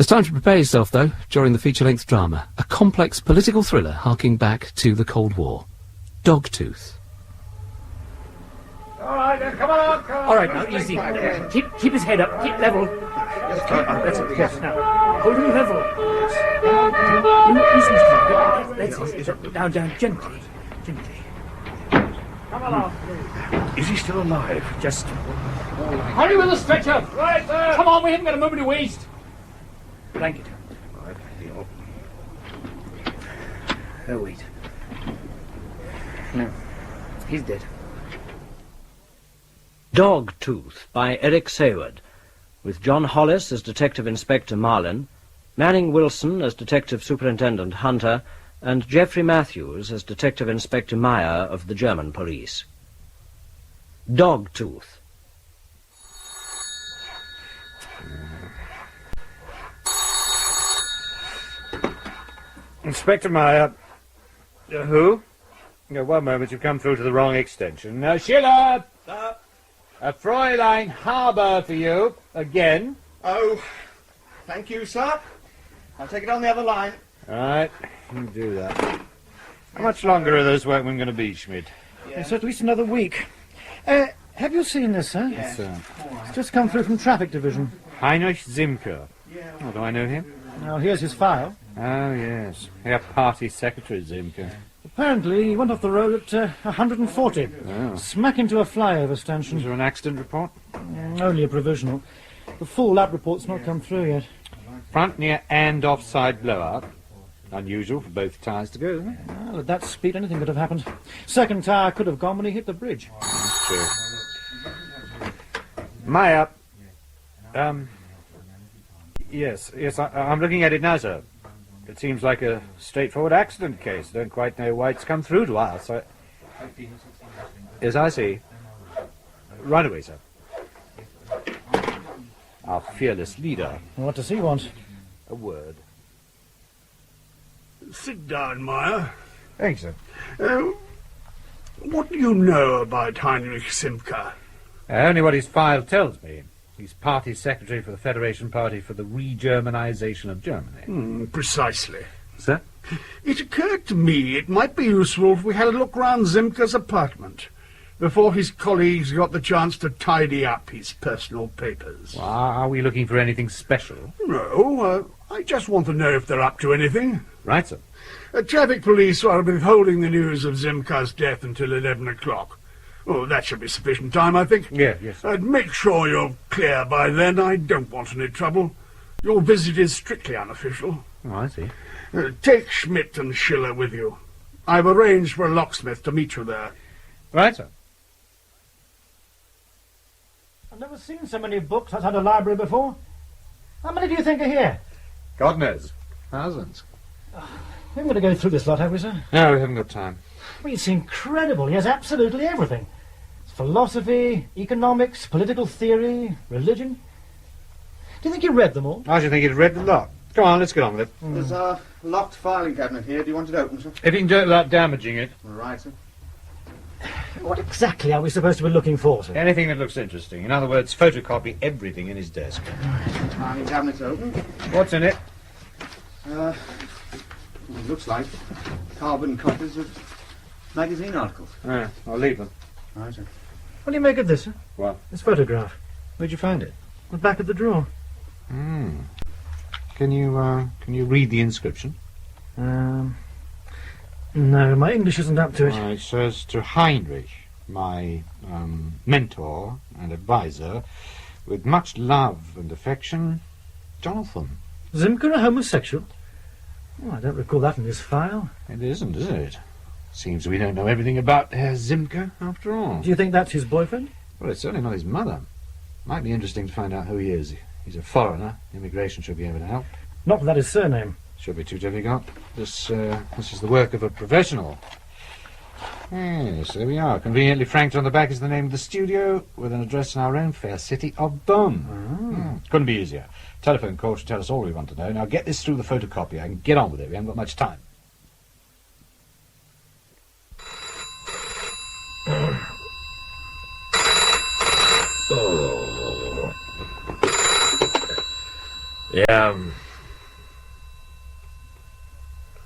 There's time to prepare yourself, though, during the feature-length drama. A complex political thriller harking back to the Cold War. Dogtooth. All right, then, come on. All right, now, easy. Keep his head up. Keep level. That's it. Yes, now. Hold him level. Easy, Mr. That's it. Down, gently. Come along. Is he still alive? Just... Hurry with the stretcher. Right, sir. Come on, we haven't got a moment to waste. Blanket. Right, Oh, wait. No, he's dead. Dogtooth by Eric Saward, with John Hollis as Detective Inspector Marlin, Manning Wilson as Detective Superintendent Hunter, and Geoffrey Matthews as Detective Inspector Meyer of the German police. Dogtooth. Inspector Meyer. Who? No, one moment, you've come through to the wrong extension. Schiller! Sir? A Fräulein Harbour for you, again. Oh, thank you, sir. I'll take it on the other line. All right, you do that. How much longer are those workmen going to be, Schmidt? It's at least another week. Have you seen this, sir? Yes, sir. It's just come through from Traffic Division. Heinrich Zimker. Oh, do I know him? Now, here's his file. Oh, yes. Our party secretary, Zimker. Apparently, he went off the road at 140. Oh. Smack into a flyover stanchion. Is there an accident report? Only a provisional. The full lab report's not come through yet. Front near and offside blowout. Unusual for both tyres to go, isn't it? Well, at that speed, anything could have happened. Second tyre could have gone when he hit the bridge. That's true. Meyer. Yes, I'm looking at it now, sir. It seems like a straightforward accident case. Don't quite know why it's come through to us. Yes, I see. Right away, sir. Our fearless leader. What does he want? A word. Sit down, Meyer. Thanks, sir. What do you know about Heinrich Simker? Only what his file tells me. He's party secretary for the Federation Party for the Re-Germanization of Germany. Precisely. Sir? It occurred to me it might be useful if we had a look round Zimker's apartment before his colleagues got the chance to tidy up his personal papers. Well, are we looking for anything special? No, I just want to know if they're up to anything. Right, sir. Traffic police are withholding the news of Zimker's death until 11 o'clock. Oh, that should be sufficient time, I think. Yeah, yes. Make sure you're clear by then. I don't want any trouble. Your visit is strictly unofficial. Oh, I see. Take Schmidt and Schiller with you. I've arranged for a locksmith to meet you there. Right, sir. I've never seen so many books outside a library before. How many do you think are here? God knows. Thousands. We haven't got to go through this lot, have we, sir? No, we haven't got time. Well, it's incredible. He has absolutely everything. It's philosophy, economics, political theory, religion. Do you think you read them all? I should think he'd read the lot. Come on, let's get on with it. There's a locked filing cabinet here. Do you want it open, sir? If you can do it without damaging it. All right, sir. What exactly are we supposed to be looking for, sir? Anything that looks interesting. In other words, photocopy everything in his desk. Filing cabinet's open. What's in it? It looks like carbon copies of magazine articles. I'll leave them. Right, sir. What do you make of this, sir? What? This photograph. Where'd you find it? The back of the drawer. Can you read the inscription? No, my English isn't up to it. It says to Heinrich, my mentor and advisor, with much love and affection, Jonathan. Zimker a homosexual? Oh, I don't recall that in his file. It isn't, is it? Seems we don't know everything about Herr Zimker, after all. Do you think that's his boyfriend? Well, it's certainly not his mother. Might be interesting to find out who he is. He's a foreigner. Immigration should be able to help. Not without his surname. Should be too difficult. This is the work of a professional. Yes, there we are. Conveniently franked on the back is the name of the studio, with an address in our own fair city of Bonn. Couldn't be easier. Telephone call should tell us all we want to know. Now get this through the photocopier and get on with it. We haven't got much time.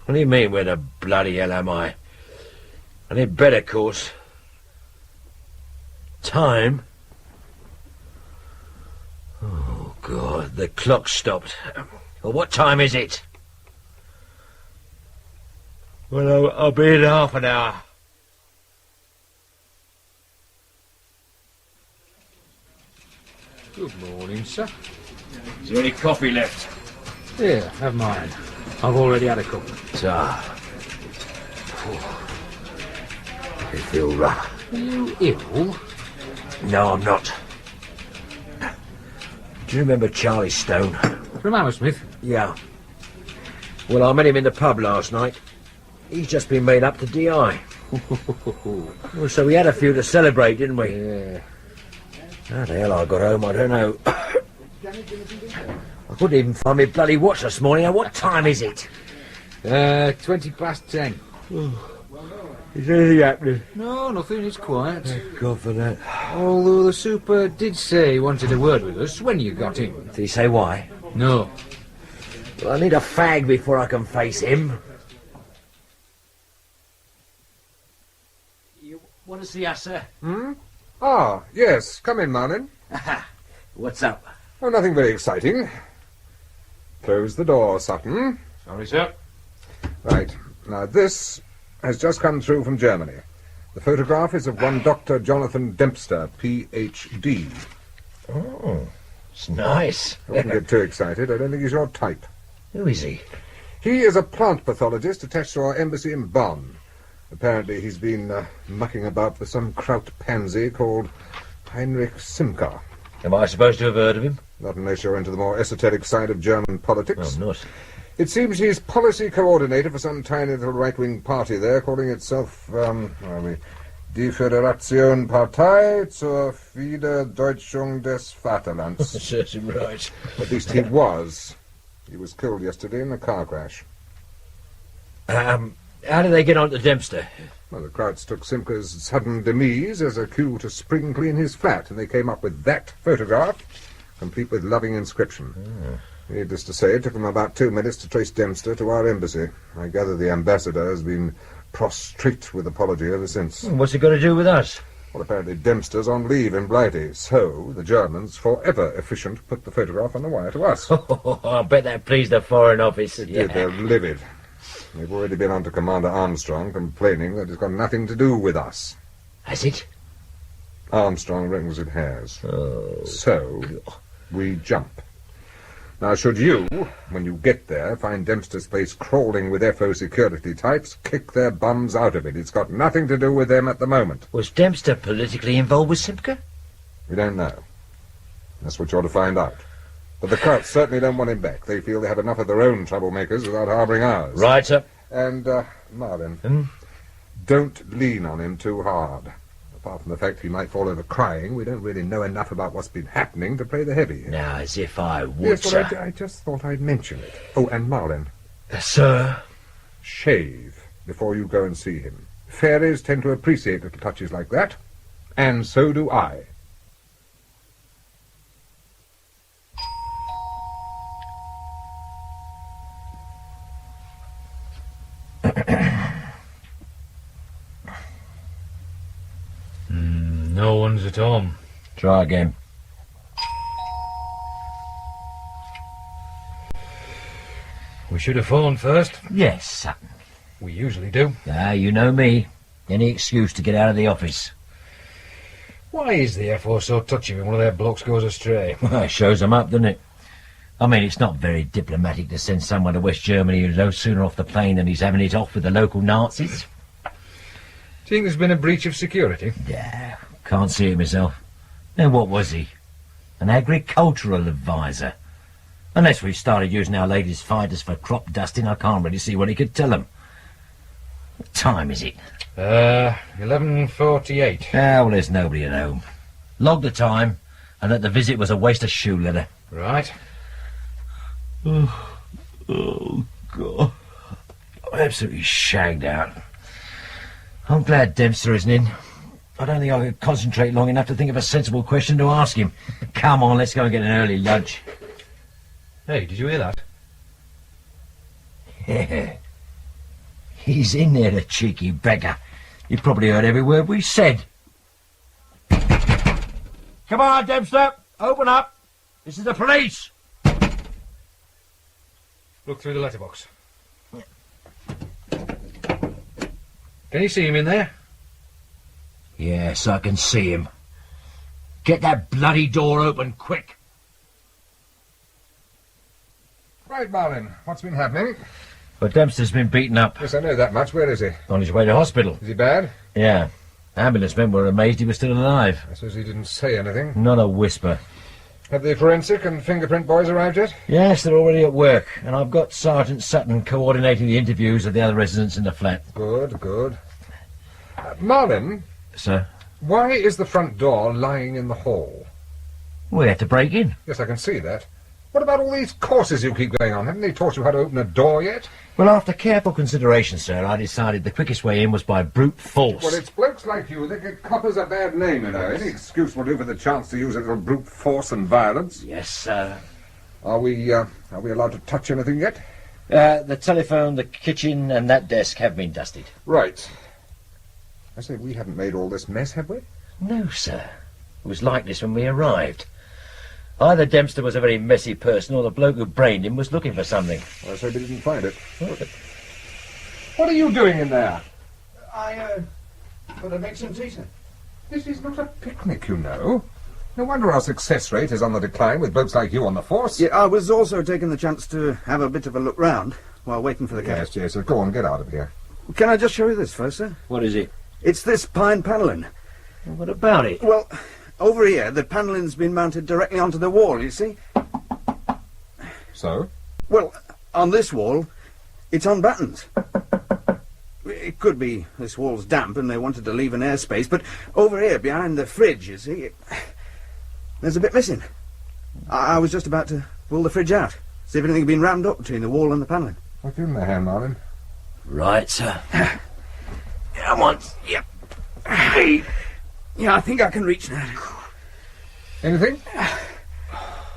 What do you mean, where the bloody hell am I? I need bed, of course. Time? Oh, God, the clock stopped. Well, what time is it? Well, I'll be in half an hour. Good morning, sir. Is there any coffee left? Here, have mine. I've already had a cup. I feel rough. Are you ill? No, I'm not. Do you remember Charlie Stone? From Hammersmith? Yeah. Well, I met him in the pub last night. He's just been made up to DI. Well, so we had a few to celebrate, didn't we? Yeah. How the hell I got home, I don't know. I couldn't even find my bloody watch this morning. What time is it? 10:20. Is anything happening? No, nothing. It's quiet. Thank God for that. Although the super did say he wanted a word with us when you got in. Did he say why? No. Well, I need a fag before I can face him. You want to see us, sir? Ah, yes. Come in, Marlin. What's up? Oh, nothing very exciting. Close the door, Sutton. Sorry, sir. Right. Now, this has just come through from Germany. The photograph is of one Dr. Jonathan Dempster, Ph.D. Oh, it's nice. I wouldn't get too excited. I don't think he's your type. Who is he? He is a plant pathologist attached to our embassy in Bonn. Apparently he's been mucking about with some kraut pansy called Heinrich Simker. Am I supposed to have heard of him? Not unless you're into the more esoteric side of German politics. Oh, not. It seems he's policy coordinator for some tiny little right-wing party there, calling itself, Die Föderation Partei zur Wiederdeutschung des Vaterlands. Certain right. At least he was. He was killed yesterday in a car crash. How did they get on to Dempster? Well, the Krauts took Simker's sudden demise as a cue to spring clean his flat, and they came up with that photograph, complete with loving inscription. Needless to say, it took them about 2 minutes to trace Dempster to our embassy. I gather the ambassador has been prostrate with apology ever since. What's it got to do with us? Well, apparently Dempster's on leave in Blighty, so the Germans, forever efficient, put the photograph on the wire to us. I bet that pleased the Foreign Office. It did, they're livid. They've already been on to Commander Armstrong, complaining that it's got nothing to do with us. Has it? Armstrong reckons it has. Oh. So, we jump. Now, should you, when you get there, find Dempster's place crawling with FO security types, kick their bums out of it. It's got nothing to do with them at the moment. Was Dempster politically involved with Simker? We don't know. That's what you're to find out. But the Krauts certainly don't want him back. They feel they have enough of their own troublemakers without harbouring ours. Right, sir. And, Marvin, don't lean on him too hard. Apart from the fact he might fall over crying, we don't really know enough about what's been happening to play the heavy. Now, as if I would, Yes, well, sir. I just thought I'd mention it. Oh, and Marlin. Sir? Shave before you go and see him. Fairies tend to appreciate little touches like that. And so do I. No one's at home. Try again. We should have phoned first. Yes, sir. We usually do. Ah, you know me. Any excuse to get out of the office. Why is the FO so touchy when one of their blokes goes astray? Well, it shows them up, doesn't it? I mean, it's not very diplomatic to send someone to West Germany who's no sooner off the plane than he's having it off with the local Nazis. Do you think there's been a breach of security? Yeah, can't see it myself. Then what was he? An agricultural advisor. Unless we've started using our latest fighters for crop dusting, I can't really see what he could tell them. What time is it? 11:48. Ah, well, there's nobody at home. Log the time, and that the visit was a waste of shoe leather. Right. Oh, God. I'm absolutely shagged out. I'm glad Dempster isn't in. I don't think I could concentrate long enough to think of a sensible question to ask him. Come on, let's go and get an early lunch. Hey, did you hear that? Yeah. He's in there, the cheeky beggar. You probably heard every word we said. Come on, Dempster, open up. This is the police. Look through the letterbox. Can you see him in there? Yes, I can see him. Get that bloody door open, quick. Right, Marlin, what's been happening? Well, Dempster's been beaten up. Yes, I know that much. Where is he? On his way to hospital. Is he bad? Yeah. Ambulance men were amazed he was still alive. I suppose he didn't say anything. Not a whisper. Have the forensic and fingerprint boys arrived yet? Yes, they're already at work, and I've got Sergeant Sutton coordinating the interviews of the other residents in the flat. Good, good. Marlin, Sir? why is the front door lying in the hall? We had to break in. Yes, I can see that. What about all these courses you keep going on? Haven't they taught you how to open a door yet? Well, after careful consideration, sir, I decided the quickest way in was by brute force. Well, it's blokes like you that get coppers a bad name, you know. Any excuse will do for the chance to use a little brute force and violence. Yes, sir. Are we allowed to touch anything yet? The telephone, the kitchen, and that desk have been dusted. Right. I say, we haven't made all this mess, have we? No, sir. It was like this when we arrived. Either Dempster was a very messy person, or the bloke who brained him was looking for something. I say we didn't find it. What are you doing in there? I thought I'd make some tea, sir. This is not a picnic, you know. No wonder our success rate is on the decline with blokes like you on the force. Yeah, I was also taking the chance to have a bit of a look round while waiting for the cab. Yes, yes, go on, get out of here. Can I just show you this first, sir? What is it? It's this pine panelling. What about it? Well, over here, the panelling's been mounted directly onto the wall, you see? So? Well, on this wall, it's on buttons. It could be this wall's damp and they wanted to leave an airspace, but over here, behind the fridge, you see, there's a bit missing. I was just about to pull the fridge out, see if anything had been rammed up between the wall and the panelling. What give him a hand, Marlin? Right, sir. Come on. Yep. Hey. Yeah, I think I can reach now. Anything?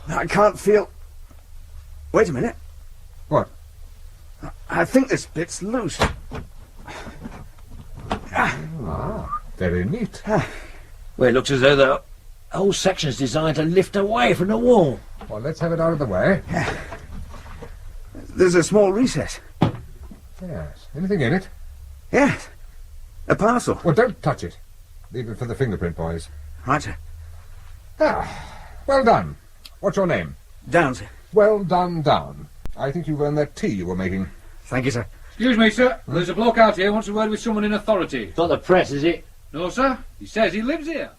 I can't feel... Wait a minute. What? I think this bit's loose. Ah, very neat. Well, it looks as though the whole section's designed to lift away from the wall. Well, let's have it out of the way. There's a small recess. Yes. Anything in it? Yes. A parcel. Well, don't touch it. Leave it for the fingerprint boys. Right, sir. Ah, well done. What's your name? Down, sir. Well done, down. I think you've earned that tea you were making. Thank you, sir. Excuse me, sir. There's a bloke out here who wants a word with someone in authority. It's not the press, is it? No, sir. He says he lives here.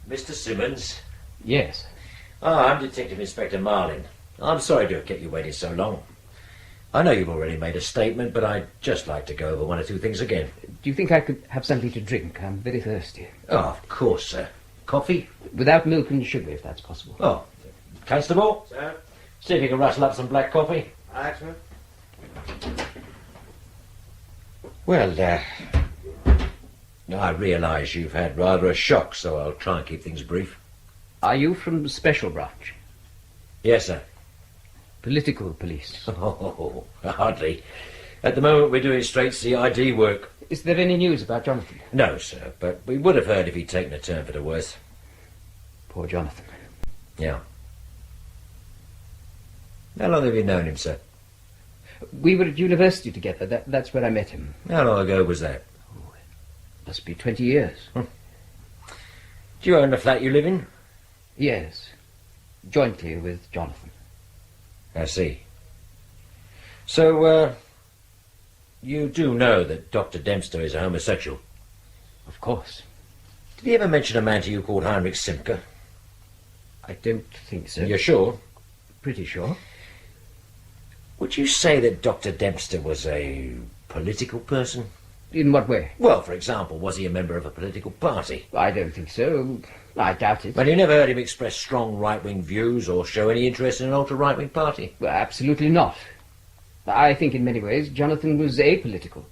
Mr. Simmons? Yes. I'm Detective Inspector Marlin. I'm sorry to have kept you waiting so long. I know you've already made a statement, but I'd just like to go over one or two things again. Do you think I could have something to drink? I'm very thirsty. Oh, of course, sir. Coffee? Without milk and sugar, if that's possible. Oh. Constable? Sir? See if you can rustle up some black coffee. Aye, sir. Well, I realise you've had rather a shock, so I'll try and keep things brief. Are you from the Special Branch? Yes, sir. Political police? Oh, hardly. At the moment we're doing straight CID work. Is there any news about Jonathan? No, sir, but we would have heard if he'd taken a turn for the worse. Poor Jonathan. Yeah. How long have you known him, sir? We were at university together. That's where I met him. How long ago was that? Oh, it must be 20 years. Do you own the flat you live in? Yes. Jointly with Jonathan. I see. So, you do know that Dr. Dempster is a homosexual? Of course. Did he ever mention a man to you called Heinrich Simke? I don't think so. You're sure? Pretty sure. Would you say that Dr. Dempster was a political person? In what way? Well, for example, was he a member of a political party? I don't think so. I doubt it. But you never heard him express strong right-wing views or show any interest in an ultra-right-wing party? Well, absolutely not. I think in many ways Jonathan was apolitical.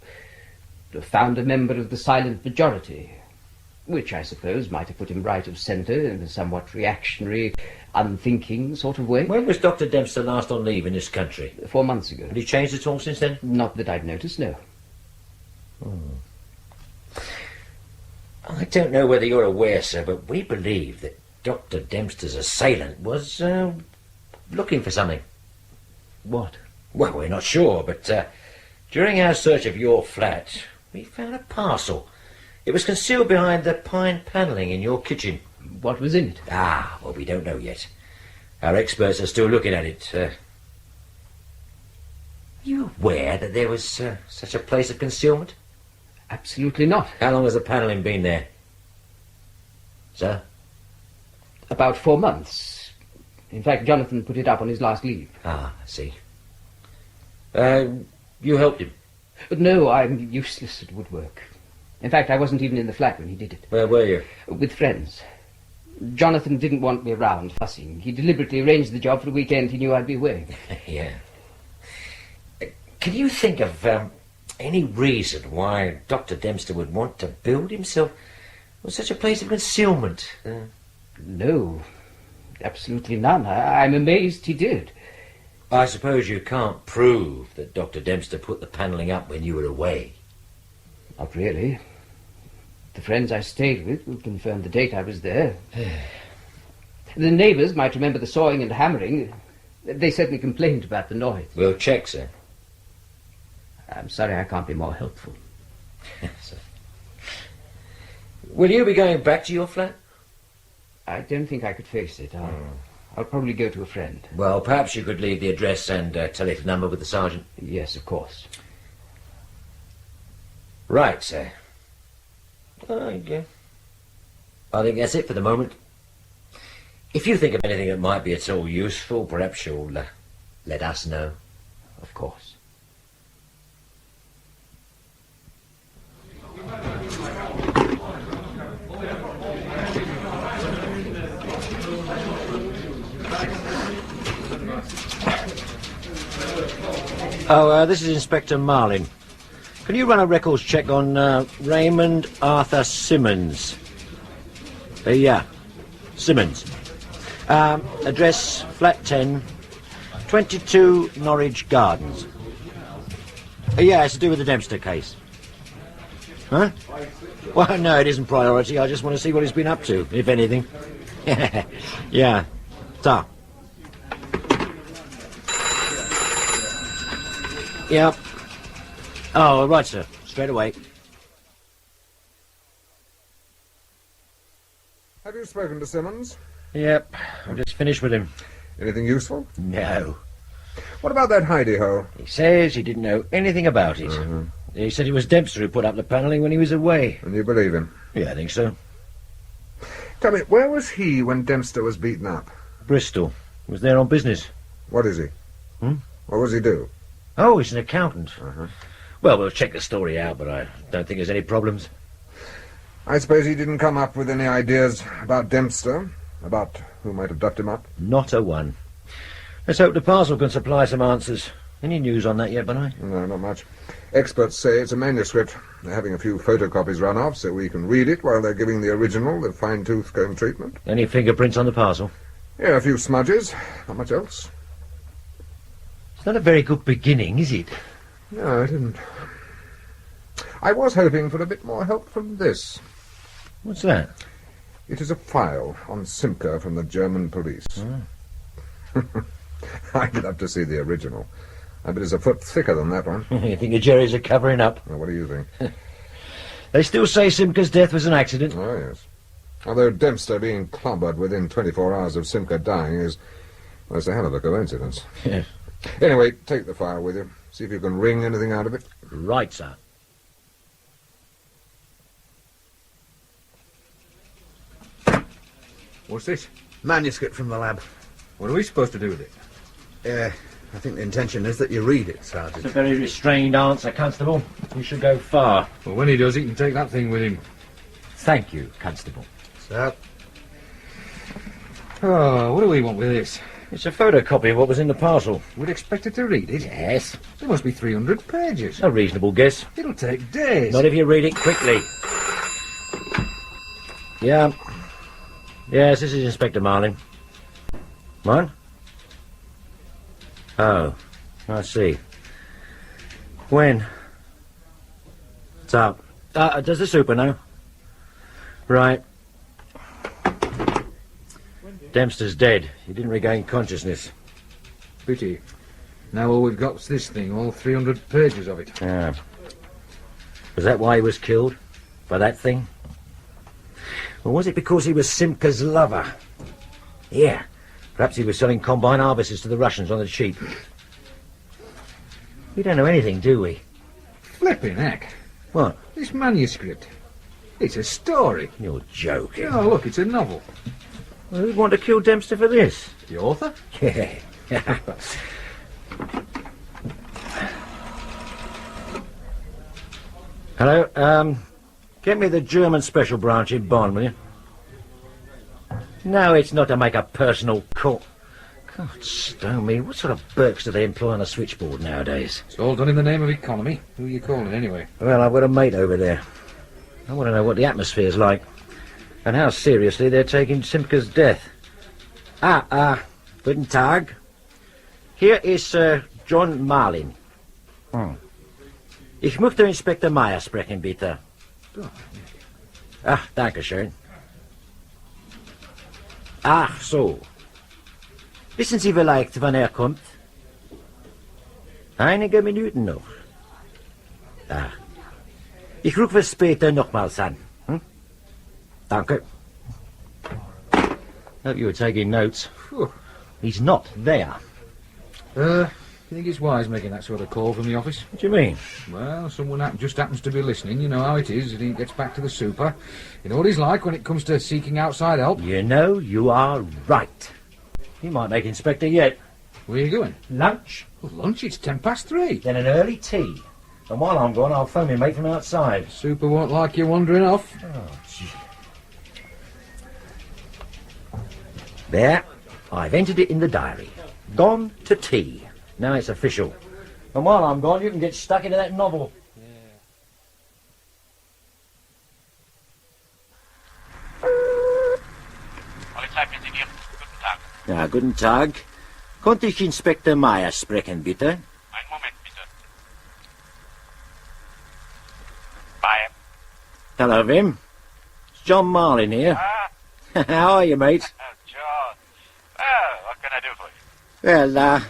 A founder member of the silent majority. which I suppose might have put him right of centre in a somewhat reactionary, unthinking sort of way. When was Dr. Dempster last on leave in this country? 4 months ago. Had he changed at all since then? Not that I've noticed, no. I don't know whether you're aware, sir, but we believe that Dr. Dempster's assailant was looking for something. What? Well, we're not sure, but during our search of your flat, we found a parcel. It was concealed behind the pine panelling in your kitchen. What was in it? Well, we don't know yet. Our experts are still looking at it. Are you aware that there was such a place of concealment? Absolutely not. How long has the panelling been there? Sir? About 4 months. In fact, Jonathan put it up on his last leave. I see. You helped him? But no, I'm useless at woodwork. In fact, I wasn't even in the flat when he did it. Where were you? With friends. Jonathan didn't want me around fussing. He deliberately arranged the job for a weekend he knew I'd be away. Yeah. Can you think of any reason why Dr. Dempster would want to build himself such a place of concealment? No, absolutely none. I'm amazed he did. I suppose you can't prove that Dr. Dempster put the panelling up when you were away. Not really. The friends I stayed with will confirm the date I was there. The neighbours might remember the sawing and hammering. They certainly complained about the noise. We'll check, sir. I'm sorry I can't be more helpful. Will you be going back to your flat? I don't think I could face it. I'll probably go to a friend. Well, perhaps you could leave the address and telephone number with the sergeant. Yes, of course. Right, sir. Yeah. I think that's it for the moment. If you think of anything that might be at all useful, perhaps you'll let us know. Of course. This is Inspector Marlin. Can you run a records check on Raymond Arthur Simmons? Yeah, Simmons. Address, flat 10, 22 Norwich Gardens. Yeah, it's to do with the Dempster case. Huh? Well, no, it isn't priority. I just want to see what he's been up to, if anything. Yeah. Ta. Yep. Oh, right, sir. Straight away. Have you spoken to Simmons? Yep. I've just finished with him. Anything useful? No. What about that hidey hole? He says he didn't know anything about it. He said it was Dempster who put up the panelling when he was away. And you believe him? Yeah, I think so. Tell me, where was he when Dempster was beaten up? Bristol. He was there on business. What is he? What does he do? Oh, he's an accountant. Well, we'll check the story out, but I don't think there's any problems. I suppose he didn't come up with any ideas about Dempster? About who might have ducked him up? Not a one. Let's hope the parcel can supply some answers. Any news on that yet, Benai? No, not much. Experts say it's a manuscript. They're having a few photocopies run off so we can read it while they're giving the original the fine-tooth comb treatment. Any fingerprints on the parcel? Yeah, a few smudges. Not much else. It's not a very good beginning, is it? No, it isn't. I was hoping for a bit more help from this. What's that? It is a file on Simca from the German police. I'd love to see the original. I bet it's a foot thicker than that one. You think the Jerrys are covering up? Well, what do you think? They still say Simca's death was an accident. Oh, yes. Although Dempster being clobbered within 24 hours of Simca dying is, well, it's a hell of a coincidence. Yes. Anyway, take the file with you. See if you can wring anything out of it. Right, sir. What's this? Manuscript from the lab. What are we supposed to do with it? I think the intention is that you read it, Sergeant. It's a very restrained answer, Constable. You should go far. Well, when he does, he can take that thing with him. Thank you, Constable. Sir? Oh, what do we want with this? It's a photocopy of what was in the parcel. We'd expect it to read it. Yes. There must be 300 pages. A reasonable guess. It'll take days. Not if you read it quickly. Yeah. Yes, this is Inspector Marlin. What? Oh, I see. When? What's up? Does the super know? Right. Dempster's dead. He didn't regain consciousness. Pity. Now all we've got's this thing, all 300 pages of it. Yeah. Was that why he was killed? By that thing? Or was it because he was Simca's lover? Yeah. Perhaps he was selling combine harvesters to the Russians on the cheap. We don't know anything, do we? Flipping heck. What? This manuscript. It's a story. You're joking. Oh, look, it's a novel. Well, who'd want to kill Dempster for this? The author? Yeah. Hello, get me the German special branch in Bonn, will you? No, it's not to make a personal call. God, stone me, what sort of Burks do they employ on a switchboard nowadays? It's all done in the name of economy. Who are you calling, anyway? Well, I've got a mate over there. I want to know what the atmosphere's like, and how seriously they're taking Simca's death. Guten Tag. Here is Sir John Marlin. Ich möchte Inspektor Meyer sprechen, bitte. Ach, danke schön. Ach so. Wissen Sie vielleicht, wann er kommt? Einige Minuten noch. Ich rufe später nochmals an. Danke. Hope you were taking notes. Whew. He's not there. You think it's wise making that sort of call from the office? What do you mean? Well, someone just happens to be listening. You know how it is. He gets back to the super. You know what he's like when it comes to seeking outside help. You know, you are right. He might make Inspector yet. Where are you going? Lunch. Well, lunch? It's 3:10. Then an early tea. And while I'm gone, I'll phone my mate from outside. Super won't like you wandering off. Oh, gee. There. I've entered it in the diary. Gone to tea. Now it's official. And while I'm gone, you can get stuck into that novel. Polizeipräsidium, guten Tag. Ja, guten Tag. Konnte ich Inspektor Meyer sprechen, bitte? Einen Moment, bitte. Meyer. Hello, Vim. It's John Marlin here. How are you, mate? Oh, John. Well, what can I do for you? Well,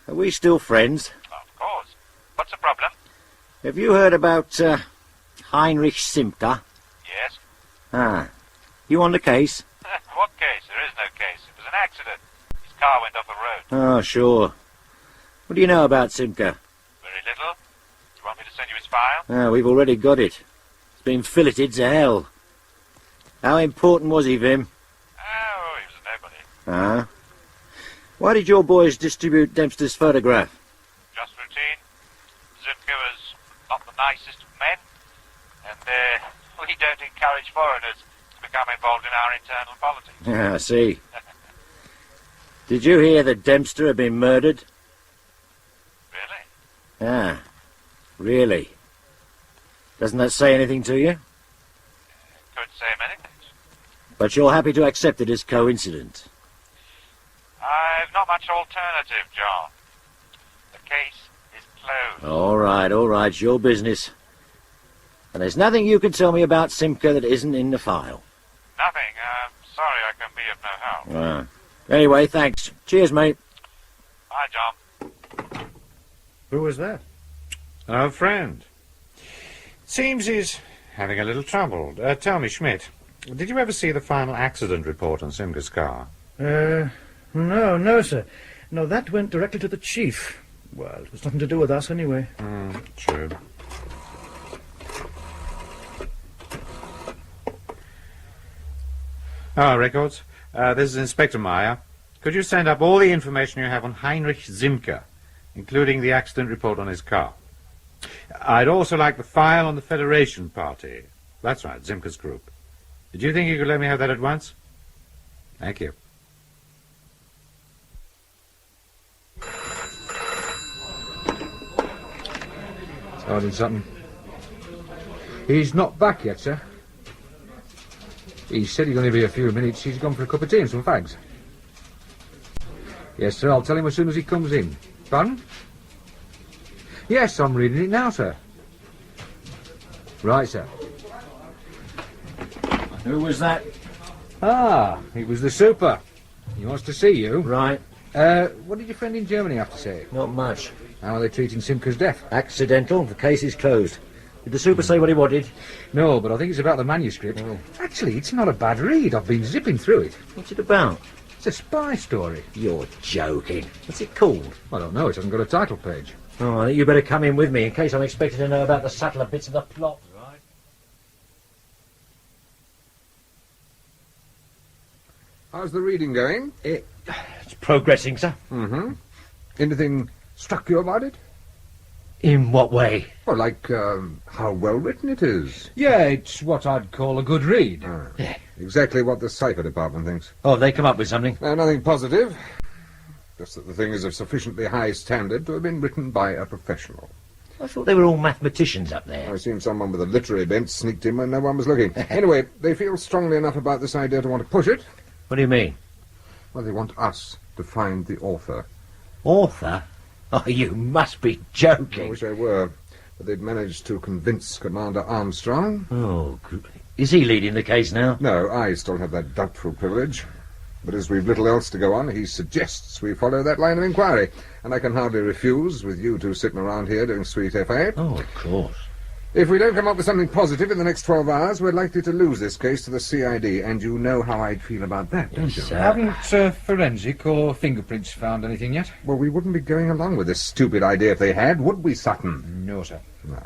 are we still friends? Of course. What's the problem? Have you heard about, Heinrich Simca? Yes. You on the case? What case? There is no case. It was an accident. His car went off the road. Oh, sure. What do you know about Simca? Very little. Do you want me to send you his file? We've already got it. It's been filleted to hell. How important was he, Vim? Oh, he was a nobody. Why did your boys distribute Dempster's photograph? Just routine. Zimka was not the nicest of men, and we don't encourage foreigners to become involved in our internal politics. I see. Did you hear that Dempster had been murdered? Really? Really? Doesn't that say anything to you? Could say many things. But you're happy to accept it as coincidence? I've not much alternative, John. The case is closed. All right, it's your business. And there's nothing you can tell me about Simca that isn't in the file? Nothing. Sorry I can be of no help. Anyway, thanks. Cheers, mate. Bye, John. Who was that? A friend. Seems he's having a little trouble. Tell me, Schmidt, did you ever see the final accident report on Simca's car? No, sir. No, that went directly to the chief. Well, it was nothing to do with us, anyway. True. Records. This is Inspector Meyer. Could you send up all the information you have on Heinrich Simca, including the accident report on his car? I'd also like the file on the Federation Party. That's right, Simca's group. Did you think you could let me have that at once? Thank you. Sergeant Sutton. He's not back yet, sir. He said he'd only be a few minutes. He's gone for a cup of tea and some fags. Yes, sir, I'll tell him as soon as he comes in. Pardon? Yes, I'm reading it now, sir. Right, sir. Who was that? Ah, it was the super. He wants to see you. Right. What did your friend in Germany have to say? Not much. How are they treating Simca's death? Accidental. The case is closed. Did the super say what he wanted? No, but I think it's about the manuscript. Oh. Actually, it's not a bad read. I've been zipping through it. What's it about? It's a spy story. You're joking. What's it called? I don't know. It hasn't got a title page. Oh, I think you better come in with me in case I'm expected to know about the subtler bits of the plot. Right. How's the reading going? It's progressing, sir. Mm-hmm. Anything struck you about it? In what way? Well, like how well written it is. Yeah, it's what I'd call a good read. Yeah. Exactly what the cipher department thinks. Oh, have they come up with something? Nothing positive. Just that the thing is of sufficiently high standard to have been written by a professional. I thought they were all mathematicians up there. I assume someone with a literary bent sneaked in when no one was looking. Anyway, they feel strongly enough about this idea to want to push it. What do you mean? Well, they want us to find the author. Author? Oh, you must be I joking. wish I were. But they'd managed to convince Commander Armstrong. Oh, is he leading the case now? No, I still have that doubtful privilege. But as we've little else to go on, he suggests we follow that line of inquiry. And I can hardly refuse, with you two sitting around here doing sweet FA. Oh, of course. If we don't come up with something positive in the next 12 hours, we're likely to lose this case to the CID, and you know how I'd feel about that, don't you? Sir. Haven't forensic or fingerprints found anything yet? Well, we wouldn't be going along with this stupid idea if they had, would we, Sutton? No, sir. No.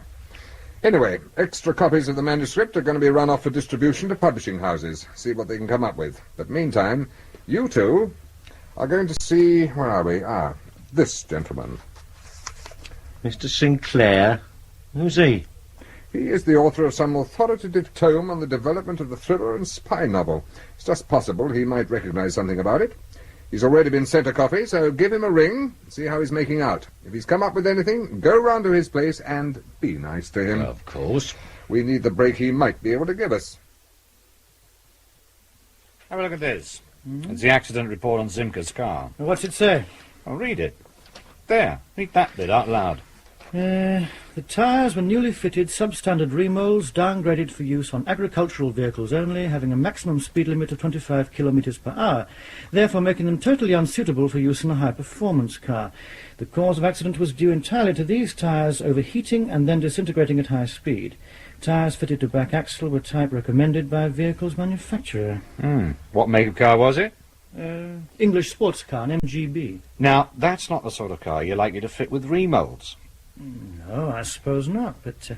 Anyway, extra copies of the manuscript are going to be run off for distribution to publishing houses. See what they can come up with. But meantime, you two are going to see... Where are we? Ah, this gentleman. Mr. Sinclair? Who's he? He is the author of some authoritative tome on the development of the thriller and spy novel. It's just possible he might recognize something about it. He's already been sent a copy, so give him a ring and see how he's making out. If he's come up with anything, go round to his place and be nice to him. Of course. We need the break he might be able to give us. Have a look at this. It's the accident report on Zimka's car. What's it say? I'll read it. There, read that bit out loud. The tyres were newly fitted, substandard remolds, downgraded for use on agricultural vehicles only, having a maximum speed limit of 25 kilometres per hour, therefore making them totally unsuitable for use in a high-performance car. The cause of accident was due entirely to these tyres overheating and then disintegrating at high speed. Tyres fitted to back axle were type recommended by vehicle's manufacturer. What make of car was it? English sports car, an MGB. Now, that's not the sort of car you're likely to fit with remolds. No, I suppose not, but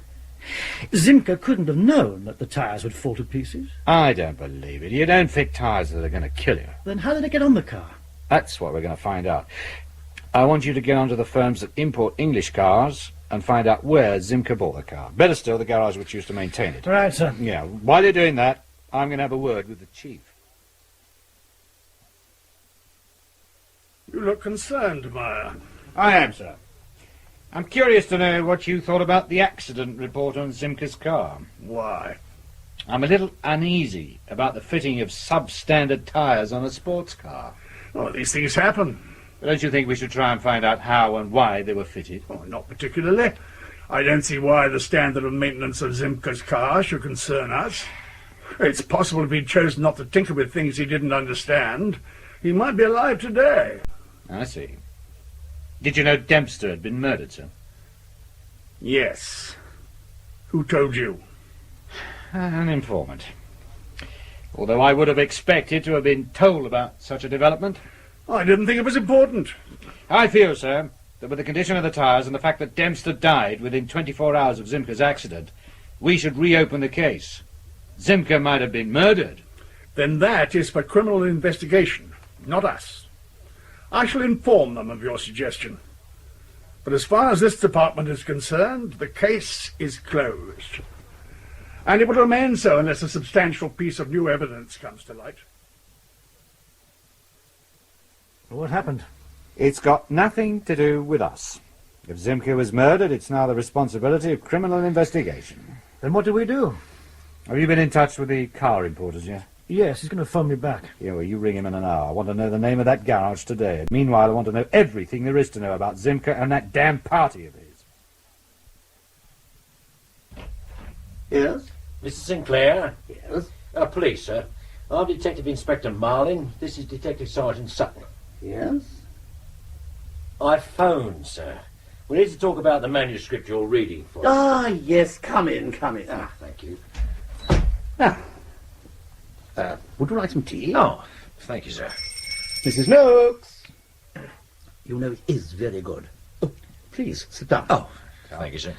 Zimka couldn't have known that the tyres would fall to pieces. I don't believe it. You don't fit tyres that are going to kill you. Then how did it get on the car? That's what we're going to find out. I want you to get onto the firms that import English cars and find out where Zimka bought the car. Better still, the garage which used to maintain it. Right, sir. Yeah, while you're doing that, I'm going to have a word with the chief. You look concerned, Meyer. I am, sir. I'm curious to know what you thought about the accident report on Zimka's car. Why? I'm a little uneasy about the fitting of substandard tyres on a sports car. Oh, these things happen. Don't you think we should try and find out how and why they were fitted? Oh, not particularly. I don't see why the standard of maintenance of Zimka's car should concern us. It's possible if he'd chosen not to tinker with things he didn't understand, he might be alive today. I see. Did you know Dempster had been murdered, sir? Yes. Who told you? An informant. Although I would have expected to have been told about such a development. I didn't think it was important. I feel, sir, that with the condition of the tyres and the fact that Dempster died within 24 hours of Zimka's accident, we should reopen the case. Zimka might have been murdered. Then that is for criminal investigation, not us. I shall inform them of your suggestion. But as far as this department is concerned, the case is closed. And it will remain so unless a substantial piece of new evidence comes to light. What happened? It's got nothing to do with us. If Zimka was murdered, it's now the responsibility of criminal investigation. Then what do we do? Have you been in touch with the car importers yet? Yes, he's going to phone me back. Yeah, well, you ring him in an hour. I want to know the name of that garage today. Meanwhile, I want to know everything there is to know about Zimka and that damn party of his. Yes? Mr. Sinclair? Yes? Police, sir. I'm Detective Inspector Marlin. This is Detective Sergeant Sutton. Yes? I phoned, sir. We need to talk about the manuscript you're reading for. Ah, yes, come in, come in. Ah, thank you. Now, would you like some tea? Oh, thank you, sir. Mrs. Noakes! You know it is very good. Oh, please, sit down. Oh, thank you, sir.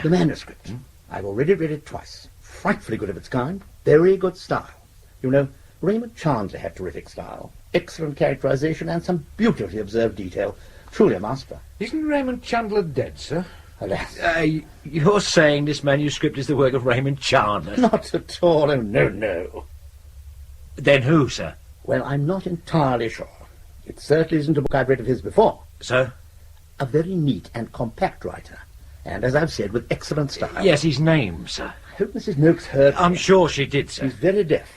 The manuscript. I've already read it twice. Frightfully good of its kind. Very good style. You know, Raymond Chandler had terrific style. Excellent characterization and some beautifully observed detail. Truly a master. Isn't Raymond Chandler dead, sir? Alas. You're saying this manuscript is the work of Raymond Chandler? Not at all. Oh, no, no. Then who, sir? Well, I'm not entirely sure. It certainly isn't a book I've read of his before. So? A very neat and compact writer. And, as I've said, with excellent style. Yes, his name, sir. I hope Mrs. Noakes heard I'm me. sure she did, sir. She's very deaf.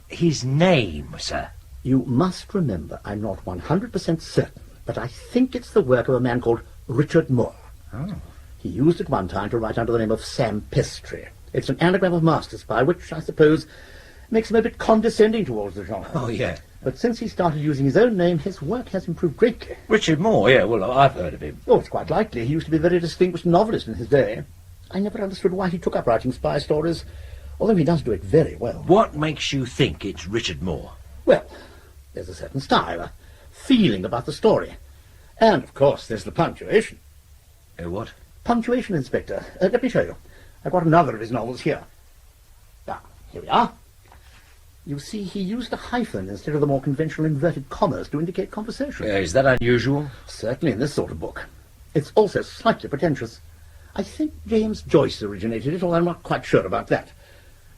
His name, sir. You must remember, I'm not 100% certain, but I think it's the work of a man called Richard Moore. Oh. He used at one time to write under the name of Sam Pestry. It's an anagram of master spy, which, I suppose, makes him a bit condescending towards the genre. Oh, yeah. But since he started using his own name, his work has improved greatly. Richard Moore, yeah, well, I've heard of him. Oh, it's quite likely. He used to be a very distinguished novelist in his day. I never understood why he took up writing spy stories, although he does do it very well. What makes you think it's Richard Moore? Well, there's a certain style, a feeling about the story. And, of course, there's the punctuation. What? Punctuation, Inspector. Let me show you. I've got another of his novels here. Now, here we are. You see, he used a hyphen instead of the more conventional inverted commas to indicate conversation. Is that unusual? Certainly in this sort of book. It's also slightly pretentious. I think James Joyce originated it, although I'm not quite sure about that.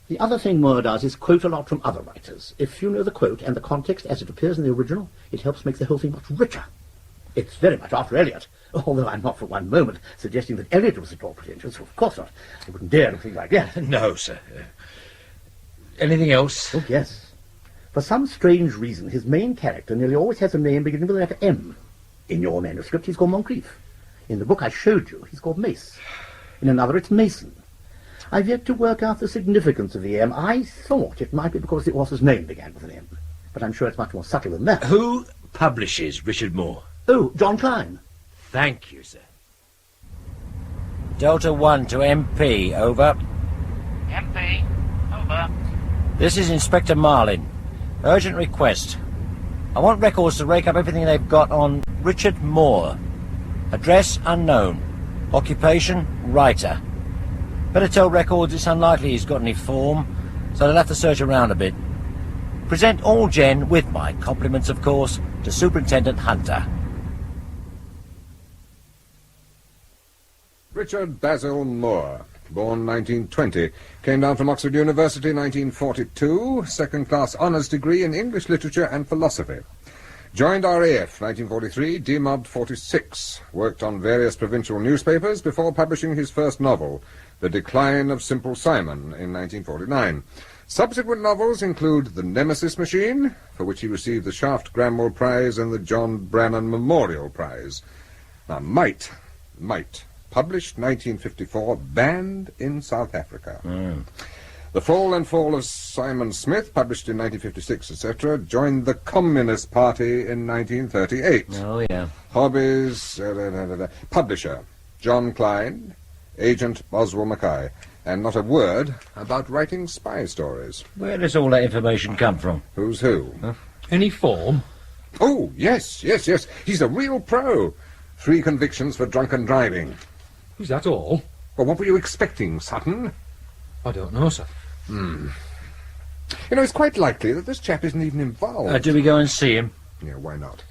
The other thing Moore does is quote a lot from other writers. If you know the quote and the context as it appears in the original, it helps make the whole thing much richer. It's very much after Eliot, although I'm not for one moment suggesting that Eliot was at all pretentious. Of course not. I wouldn't dare to think like that. No, sir. Anything else? Oh, yes. For some strange reason, his main character nearly always has a name beginning with the letter M. In your manuscript, he's called Moncrief. In the book I showed you, he's called Mace. In another, it's Mason. I've yet to work out the significance of the M. I thought it might be because the author's name began with an M. But I'm sure it's much more subtle than that. Who publishes Richard Moore? Oh, John Klein. Thank you, sir. Delta 1 to MP, over. MP, over. This is Inspector Marlin. Urgent request. I want records to rake up everything they've got on Richard Moore. Address unknown. Occupation writer. Better tell records it's unlikely he's got any form, so they'll have to search around a bit. Present all gen, with my compliments of course, to Superintendent Hunter. Richard Basil Moore, born 1920, came down from Oxford University 1942, second-class honours degree in English literature and philosophy. Joined RAF 1943, demobbed 46, worked on various provincial newspapers before publishing his first novel, The Decline of Simple Simon, in 1949. Subsequent novels include The Nemesis Machine, for which he received the Shaft-Granville Prize and the John Brannan Memorial Prize. Now, Might, published 1954, banned in South Africa. The Fall and Fall of Simon Smith, published in 1956, etc., joined the Communist Party in 1938. Oh, yeah. Hobbies, publisher, John Klein, agent Boswell Mackay, and not a word about writing spy stories. Where does all that information come from? Who's who? Huh? Any form? Oh, yes. He's a real pro. 3 convictions for drunken driving. Is that all? Well, what were you expecting, Sutton? I don't know, sir. You know, it's quite likely that this chap isn't even involved. Do we go and see him? Yeah, why not?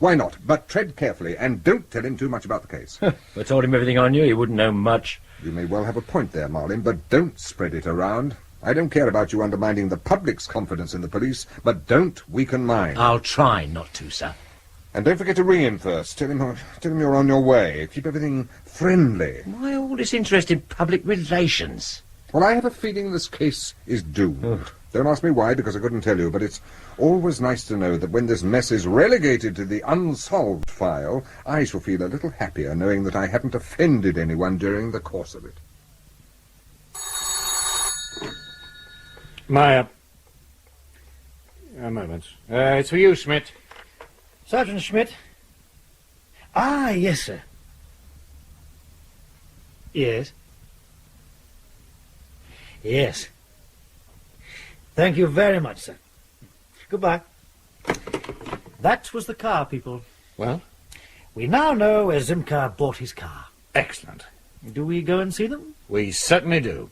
Why not? But tread carefully, and don't tell him too much about the case. If I told him everything I knew, he wouldn't know much. You may well have a point there, Marlin, but don't spread it around. I don't care about you undermining the public's confidence in the police, but don't weaken mine. I'll try not to, sir. And don't forget to ring him first. Tell him you're on your way. Keep everything friendly. Why all this interest in public relations? Well, I have a feeling this case is doomed. Don't ask me why, because I couldn't tell you, but it's always nice to know that when this mess is relegated to the unsolved file, I shall feel a little happier knowing that I haven't offended anyone during the course of it. Maya. A moment. It's for you, Schmidt. Sergeant Schmidt? Ah, yes, sir. Yes. Yes. Thank you very much, sir. Goodbye. That was the car, people. Well? We now know where Zimcar bought his car. Excellent. Do we go and see them? We certainly do.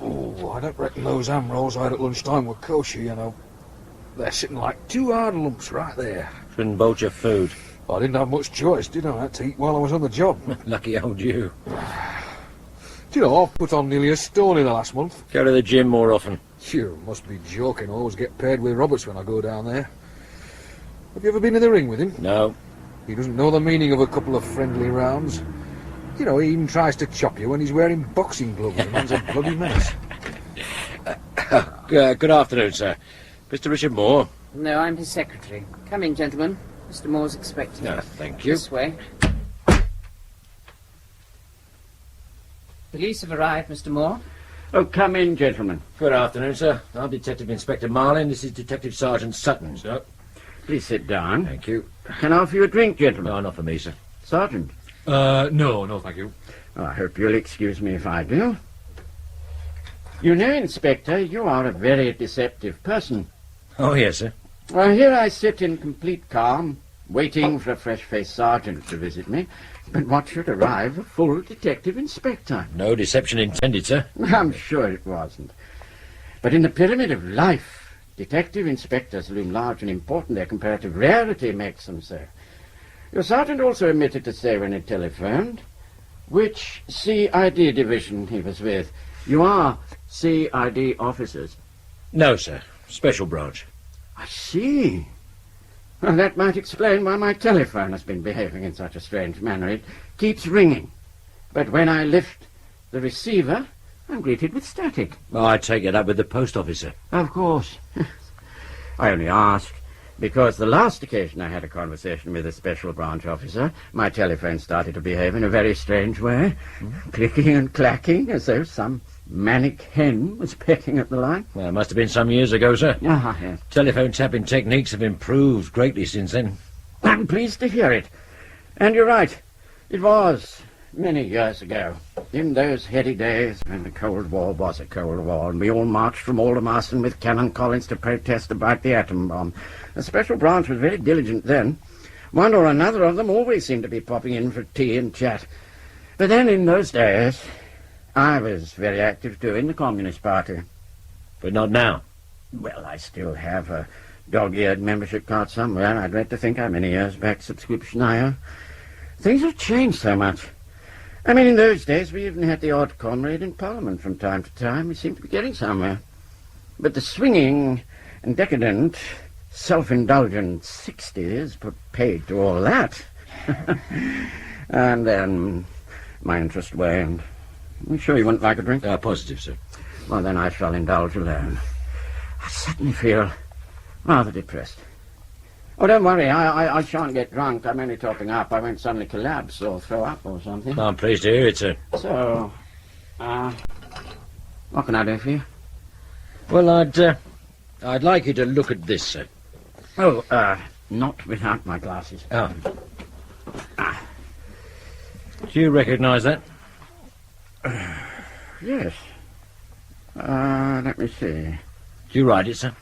Oh, I don't reckon those ham rolls I had at lunchtime were kosher, you know. They're sitting like two hard lumps right there. Shouldn't bolt your food. I didn't have much choice, did I? I had to eat while I was on the job. Lucky old you. Do you know, I've put on nearly a stone in the last month. Go to the gym more often. You must be joking. I always get paired with Roberts when I go down there. Have you ever been in the ring with him? No. He doesn't know the meaning of a couple of friendly rounds. You know, he even tries to chop you when he's wearing boxing gloves and man's a bloody mess. Good afternoon, sir. Mr. Richard Moore. No, I'm his secretary. Come in, gentlemen. Mr. Moore's expecting you. Thank you. This way. Police have arrived, Mr. Moore. Oh, come in, gentlemen. Good afternoon, sir. I'm Detective Inspector Marlin. This is Detective Sergeant Sutton, sir. Please sit down. Thank you. Can I offer you a drink, gentlemen? No, not for me, sir. Sergeant? No, thank you. Oh, I hope you'll excuse me if I do. You know, Inspector, you are a very deceptive person. Oh, yes, sir. Well, here I sit in complete calm, waiting for a fresh-faced sergeant to visit me, but what should arrive? A full detective inspector. No deception intended, sir. I'm sure it wasn't. But in the pyramid of life, detective inspectors loom large and important. Their comparative rarity makes them so. Your sergeant also omitted to say when he telephoned which CID division he was with. You are CID officers? No, sir. Special branch. I see. Well, that might explain why my telephone has been behaving in such a strange manner. It keeps ringing. But when I lift the receiver, I'm greeted with static. Oh, I take it up with the post office, sir. Of course. I only ask because the last occasion I had a conversation with a special branch officer, my telephone started to behave in a very strange way, clicking and clacking as though some manic hen was pecking at the line. Well, it must have been some years ago, sir. Ah, yes. Telephone tapping techniques have improved greatly since then. I'm pleased to hear it. And you're right. It was many years ago, in those heady days when the Cold War was a Cold War, and we all marched from Aldermaston with Cannon Collins to protest about the atom bomb. The special branch was very diligent then. One or another of them always seemed to be popping in for tea and chat. But then in those days, I was very active too in the Communist Party. But not now? Well, I still have a dog-eared membership card somewhere. I'd like to think how many years back subscription I owe. Things have changed so much. I mean, in those days, we even had the odd comrade in Parliament from time to time. We seemed to be getting somewhere. But the swinging and decadent, self-indulgent 60s put paid to all that. And then my interest waned. I'm sure you wouldn't like a drink? Positive, sir. Well, then I shall indulge alone. I suddenly feel rather depressed. Oh, don't worry, I shan't get drunk. I'm only topping up. I won't suddenly collapse or throw up or something. I'm pleased to hear it, sir. So, what can I do for you? Well, I'd like you to look at this, sir. Oh, not without my glasses. Oh. Do you recognise that? Yes. Let me see. Do you write it, sir?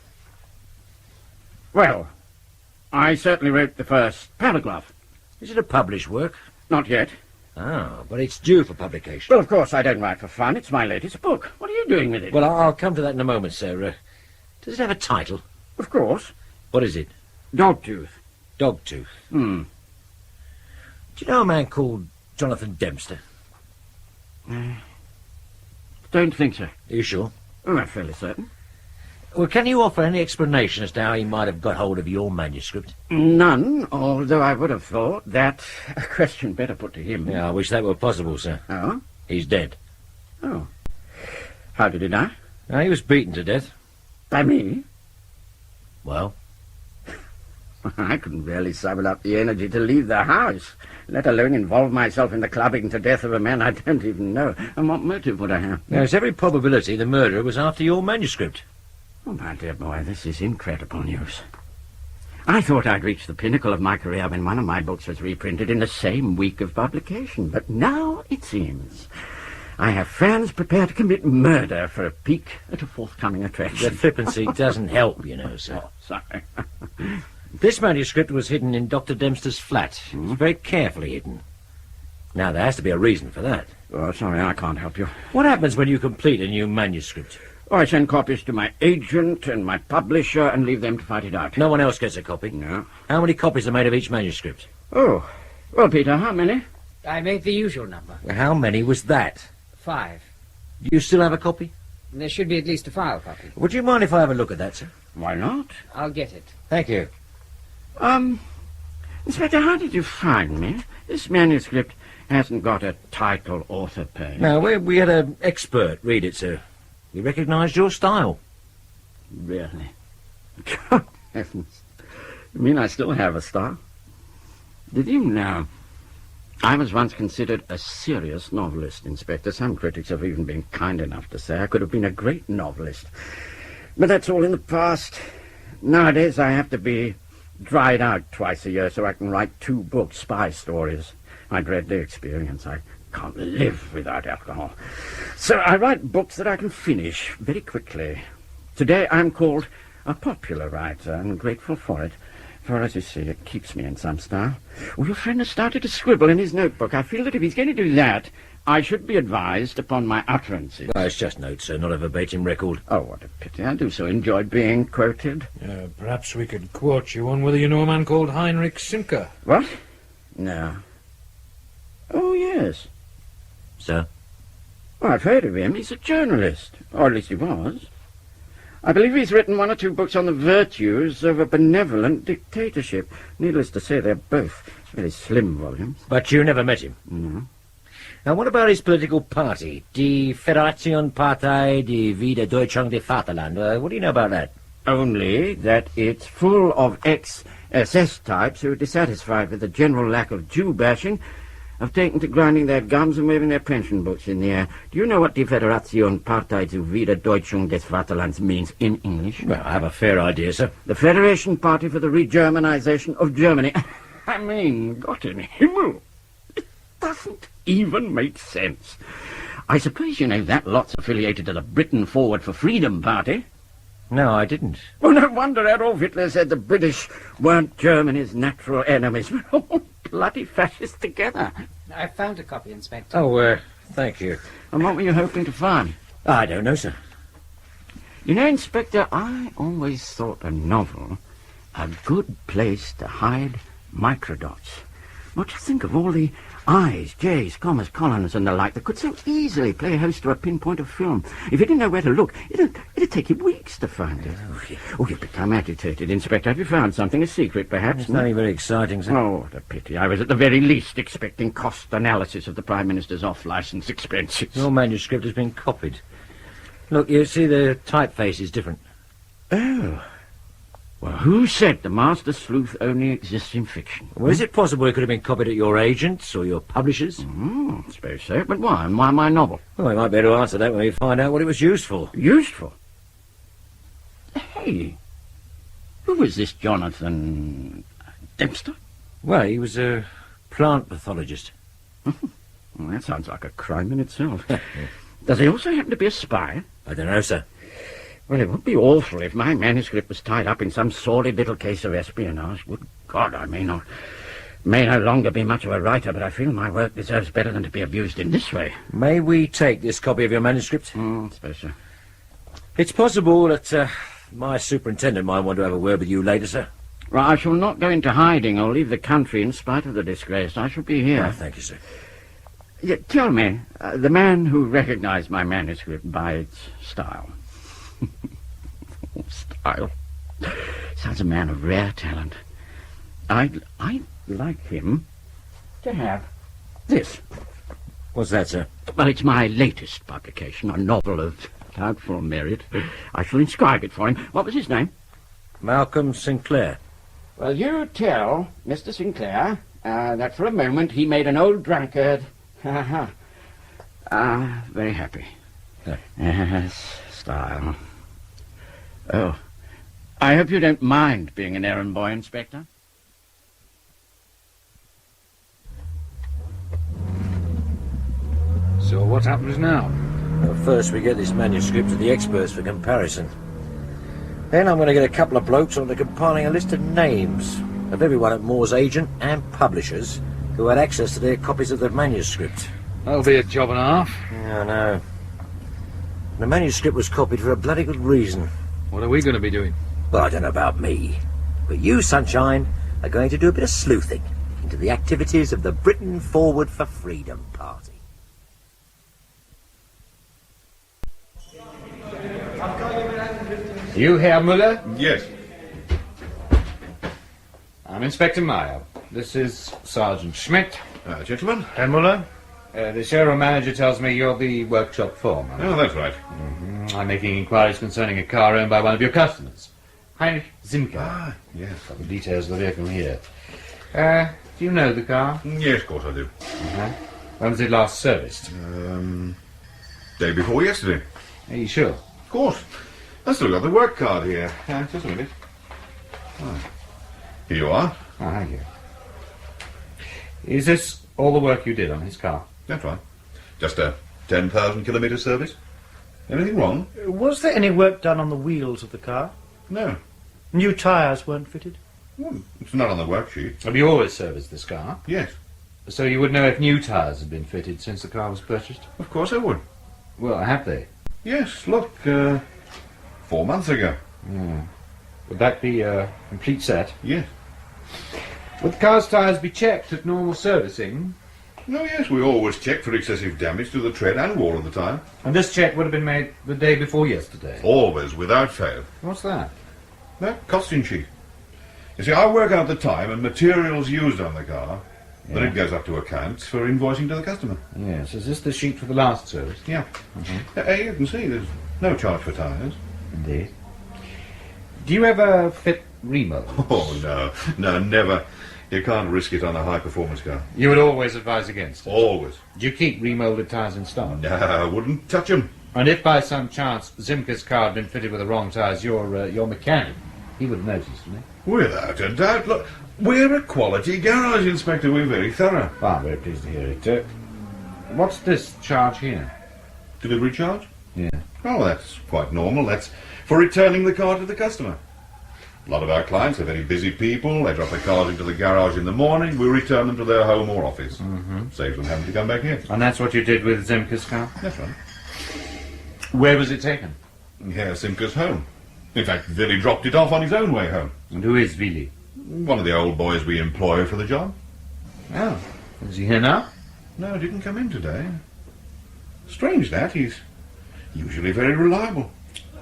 Well, I certainly wrote the first paragraph. Is it a published work? Not yet. Oh, but it's due for publication. Well, of course, I don't write for fun. It's my latest book. What are you doing with it? Well, I'll come to that in a moment, sir. Does it have a title? Of course. What is it? Dogtooth. Dogtooth. Hmm. Do you know a man called Jonathan Dempster? Don't think so. Are you sure? Oh, I'm fairly certain. Well, can you offer any explanation as to how he might have got hold of your manuscript? None, although I would have thought that a question better put to him. Yeah, I wish that were possible, sir. Oh? He's dead. Oh. How did he die? He was beaten to death. By me? Well? I couldn't barely summon up the energy to leave the house, let alone involve myself in the clubbing to death of a man I don't even know. And what motive would I have? There's every probability the murderer was after your manuscript. Oh, my dear boy, this is incredible news. I thought I'd reached the pinnacle of my career when one of my books was reprinted in the same week of publication, but now it seems I have fans prepared to commit murder for a peek at a forthcoming attraction. The flippancy doesn't help, you know, sir. Oh, sorry. This manuscript was hidden in Dr. Dempster's flat. It was very carefully hidden. Now, there has to be a reason for that. Oh, sorry, I can't help you. What happens when you complete a new manuscript? Oh, I send copies to my agent and my publisher and leave them to fight it out. No one else gets a copy? No. How many copies are made of each manuscript? Oh, well, Peter, how many? I made the usual number. Well, how many was that? 5. Do you still have a copy? There should be at least a file copy. Would you mind if I have a look at that, sir? Why not? I'll get it. Thank you. Inspector, how did you find me? This manuscript hasn't got a title author page. No, we had an expert read it, sir. He recognised your style. Really? God heavens. You mean I still have a style? Did you know? I was once considered a serious novelist, Inspector. Some critics have even been kind enough to say I could have been a great novelist. But that's all in the past. Nowadays I have to be dried out twice a year so I can write 2 books, spy stories. I dread the experience. I can't live without alcohol. So I write books that I can finish very quickly. Today I'm called a popular writer, and grateful for it. For, as you see, it keeps me in some style. Oh, your friend has started to scribble in his notebook. I feel that if he's going to do that, I should be advised upon my utterances. Well, it's just notes, sir, not a verbatim record. Oh, what a pity. I do so enjoy being quoted. Perhaps we could quote you on whether you know a man called Heinrich Simker. What? No. Oh, yes. Sir? Well, I've heard of him. He's a journalist. Or at least he was. I believe he's written 1 or 2 books on the virtues of a benevolent dictatorship. Needless to say, they're both very slim volumes. But you never met him? No. Now, what about his political party? Die Föderationspartei die Wiederdeutschung des Vaterland. What do you know about that? Only that it's full of ex-SS types who are dissatisfied with the general lack of Jew-bashing, have taken to grinding their gums and waving their pension books in the air. Do you know what Die Föderationspartei zur Wiederdeutschung des Vaterlands means in English? Well, I have a fair idea, sir. The Federation Party for the Re-Germanization of Germany. I mean, Gott in Himmel. It doesn't even make sense. I suppose you know that lot's affiliated to the Britain Forward for Freedom Party. No, I didn't. Well, no wonder Adolf Hitler said the British weren't Germany's natural enemies. We're all bloody fascists together. I found a copy, Inspector. Oh, thank you. And what were you hoping to find? I don't know, sir. You know, Inspector, I always thought a novel a good place to hide microdots. What do you think of all the I's, J's, commas, colons and the like that could so easily play host to a pinpoint of film? If you didn't know where to look, it'd take you weeks to find it. Oh, you've become agitated, Inspector. Have you found something? A secret, perhaps? It's nothing very exciting, sir. Oh, what a pity. I was at the very least expecting cost analysis of the Prime Minister's off-licence expenses. Your manuscript has been copied. Look, you see the typeface is different. Oh. Well, who said the master sleuth only exists in fiction? Well, is it possible it could have been copied at your agents or your publishers? I suppose so. But why? And why my novel? Well, we might be able to answer that when we find out what it was used for. Used for? Hey, who was this Jonathan Dempster? Well, he was a plant pathologist. Well, that sounds like a crime in itself. Does he also happen to be a spy? I don't know, sir. Well, it would be awful if my manuscript was tied up in some sordid little case of espionage. Good God, I may no longer be much of a writer, but I feel my work deserves better than to be abused in this way. May we take this copy of your manuscript? I suppose so. It's possible that my superintendent might want to have a word with you later, sir. Well, I shall not go into hiding or leave the country in spite of the disgrace. I shall be here. Oh, thank you, sir. Yeah, tell me, the man who recognized my manuscript by its style. Style. Sounds a man of rare talent. I'd like him to have this. What's that, sir? Well, it's my latest publication, a novel of doubtful merit. I shall inscribe it for him. What was his name? Malcolm Sinclair. Well, you tell Mr. Sinclair that for a moment he made an old drunkard. Very happy. Yes, style. Oh, I hope you don't mind being an errand boy, Inspector. So what happens now? Well, first we get this manuscript to the experts for comparison. Then I'm going to get a couple of blokes on to compiling a list of names of everyone at Moore's agent and publishers who had access to their copies of the manuscript. That'll be a job and a half. Yeah, I know. The manuscript was copied for a bloody good reason. What are we going to be doing? Well, I don't know about me, but you, Sunshine, are going to do a bit of sleuthing into the activities of the Britain Forward for Freedom Party. You Herr Muller? Yes. I'm Inspector Meyer. This is Sergeant Schmidt. Gentlemen. Herr Muller? The showroom manager tells me you're the workshop foreman. Oh, that's right. I'm making inquiries concerning a car owned by one of your customers, Heinrich Zimke. Ah, yes. Got the details of the vehicle here. Do you know the car? Yes, of course I do. When was it last serviced? Day before yesterday. Are you sure? Of course. I still got the work card here. Just a minute. Here you are. Oh, thank you. Is this all the work you did on his car? That's right. Just a 10,000 kilometre service. Anything wrong? Was there any work done on the wheels of the car? No. New tyres weren't fitted? Well, it's not on the worksheet. Have you always serviced this car? Yes. So you would know if new tyres had been fitted since the car was purchased? Of course I would. Well, have they? Yes, look, 4 months ago. Would that be a complete set? Yes. Would the car's tyres be checked at normal servicing? No, yes, we always check for excessive damage to the tread and wall of the tyre. And this check would have been made the day before yesterday? Always, without fail. What's that? That costing sheet. You see, I work out the time and materials used on the car. Then it goes up to accounts for invoicing to the customer. Yes, is this the sheet for the last service? Yeah. You can see there's no charge for tyres. Indeed. Do you ever fit remolds? Oh, no, never. You can't risk it on a high-performance car. You would always advise against it? Always. Do you keep remolded tyres in stock? No, I wouldn't touch them. And if by some chance Zimke's car had been fitted with the wrong tyres, your mechanic, he would have noticed, wouldn't he? Without a doubt. Look, we're a quality garage, Inspector. We're very thorough. Well, I'm very pleased to hear it. What's this charge here? Delivery charge? Yeah. Oh, that's quite normal. That's for returning the car to the customer. A lot of our clients are very busy people. They drop their cars into the garage in the morning. We return them to their home or office. Saves them having to come back here. And that's what you did with Zimke's car? That's right. Where was it taken? Here, Simca's home. In fact, Willy dropped it off on his own way home. And who is Willy? One of the old boys we employ for the job. Oh. Is he here now? No, he didn't come in today. Strange that. He's usually very reliable.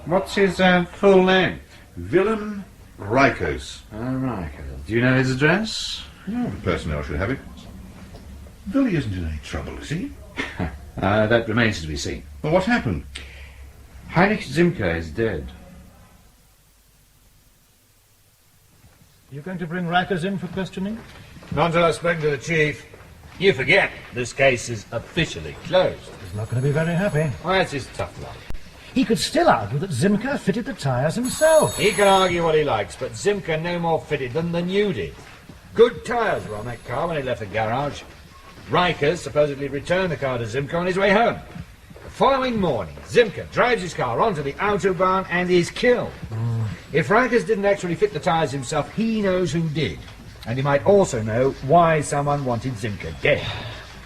What's his full name? Willem Rikers. Rikers. Do you know his address? No, the personnel should have it. Willy isn't in any trouble, is he? That remains to be seen. Well, what happened? Heinrich Zimke is dead. You going to bring Rikers in for questioning? Not until I've spoken to the chief. You forget, this case is officially closed. He's not going to be very happy. Well, that's his tough luck. He could still argue that Zimke fitted the tyres himself. He can argue what he likes, but Zimke no more fitted them than you did. Good tyres were on that car when he left the garage. Rikers supposedly returned the car to Zimke on his way home. The following morning, Zimke drives his car onto the Autobahn and is killed. If Rikers didn't actually fit the tyres himself, he knows who did. And he might also know why someone wanted Zimke dead.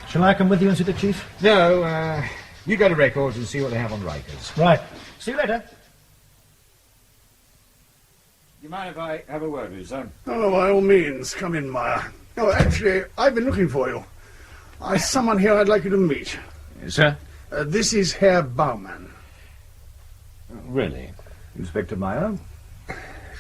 Shall I come with you and see the chief? No, you go to records and see what they have on Rikers. Right. See you later. You mind if I have a word with you, son? Oh, by all means. Come in, Meyer. Oh, actually, I've been looking for you. There's someone here I'd like you to meet. Yes, sir? This is Herr Baumann. Really? Inspector Meyer?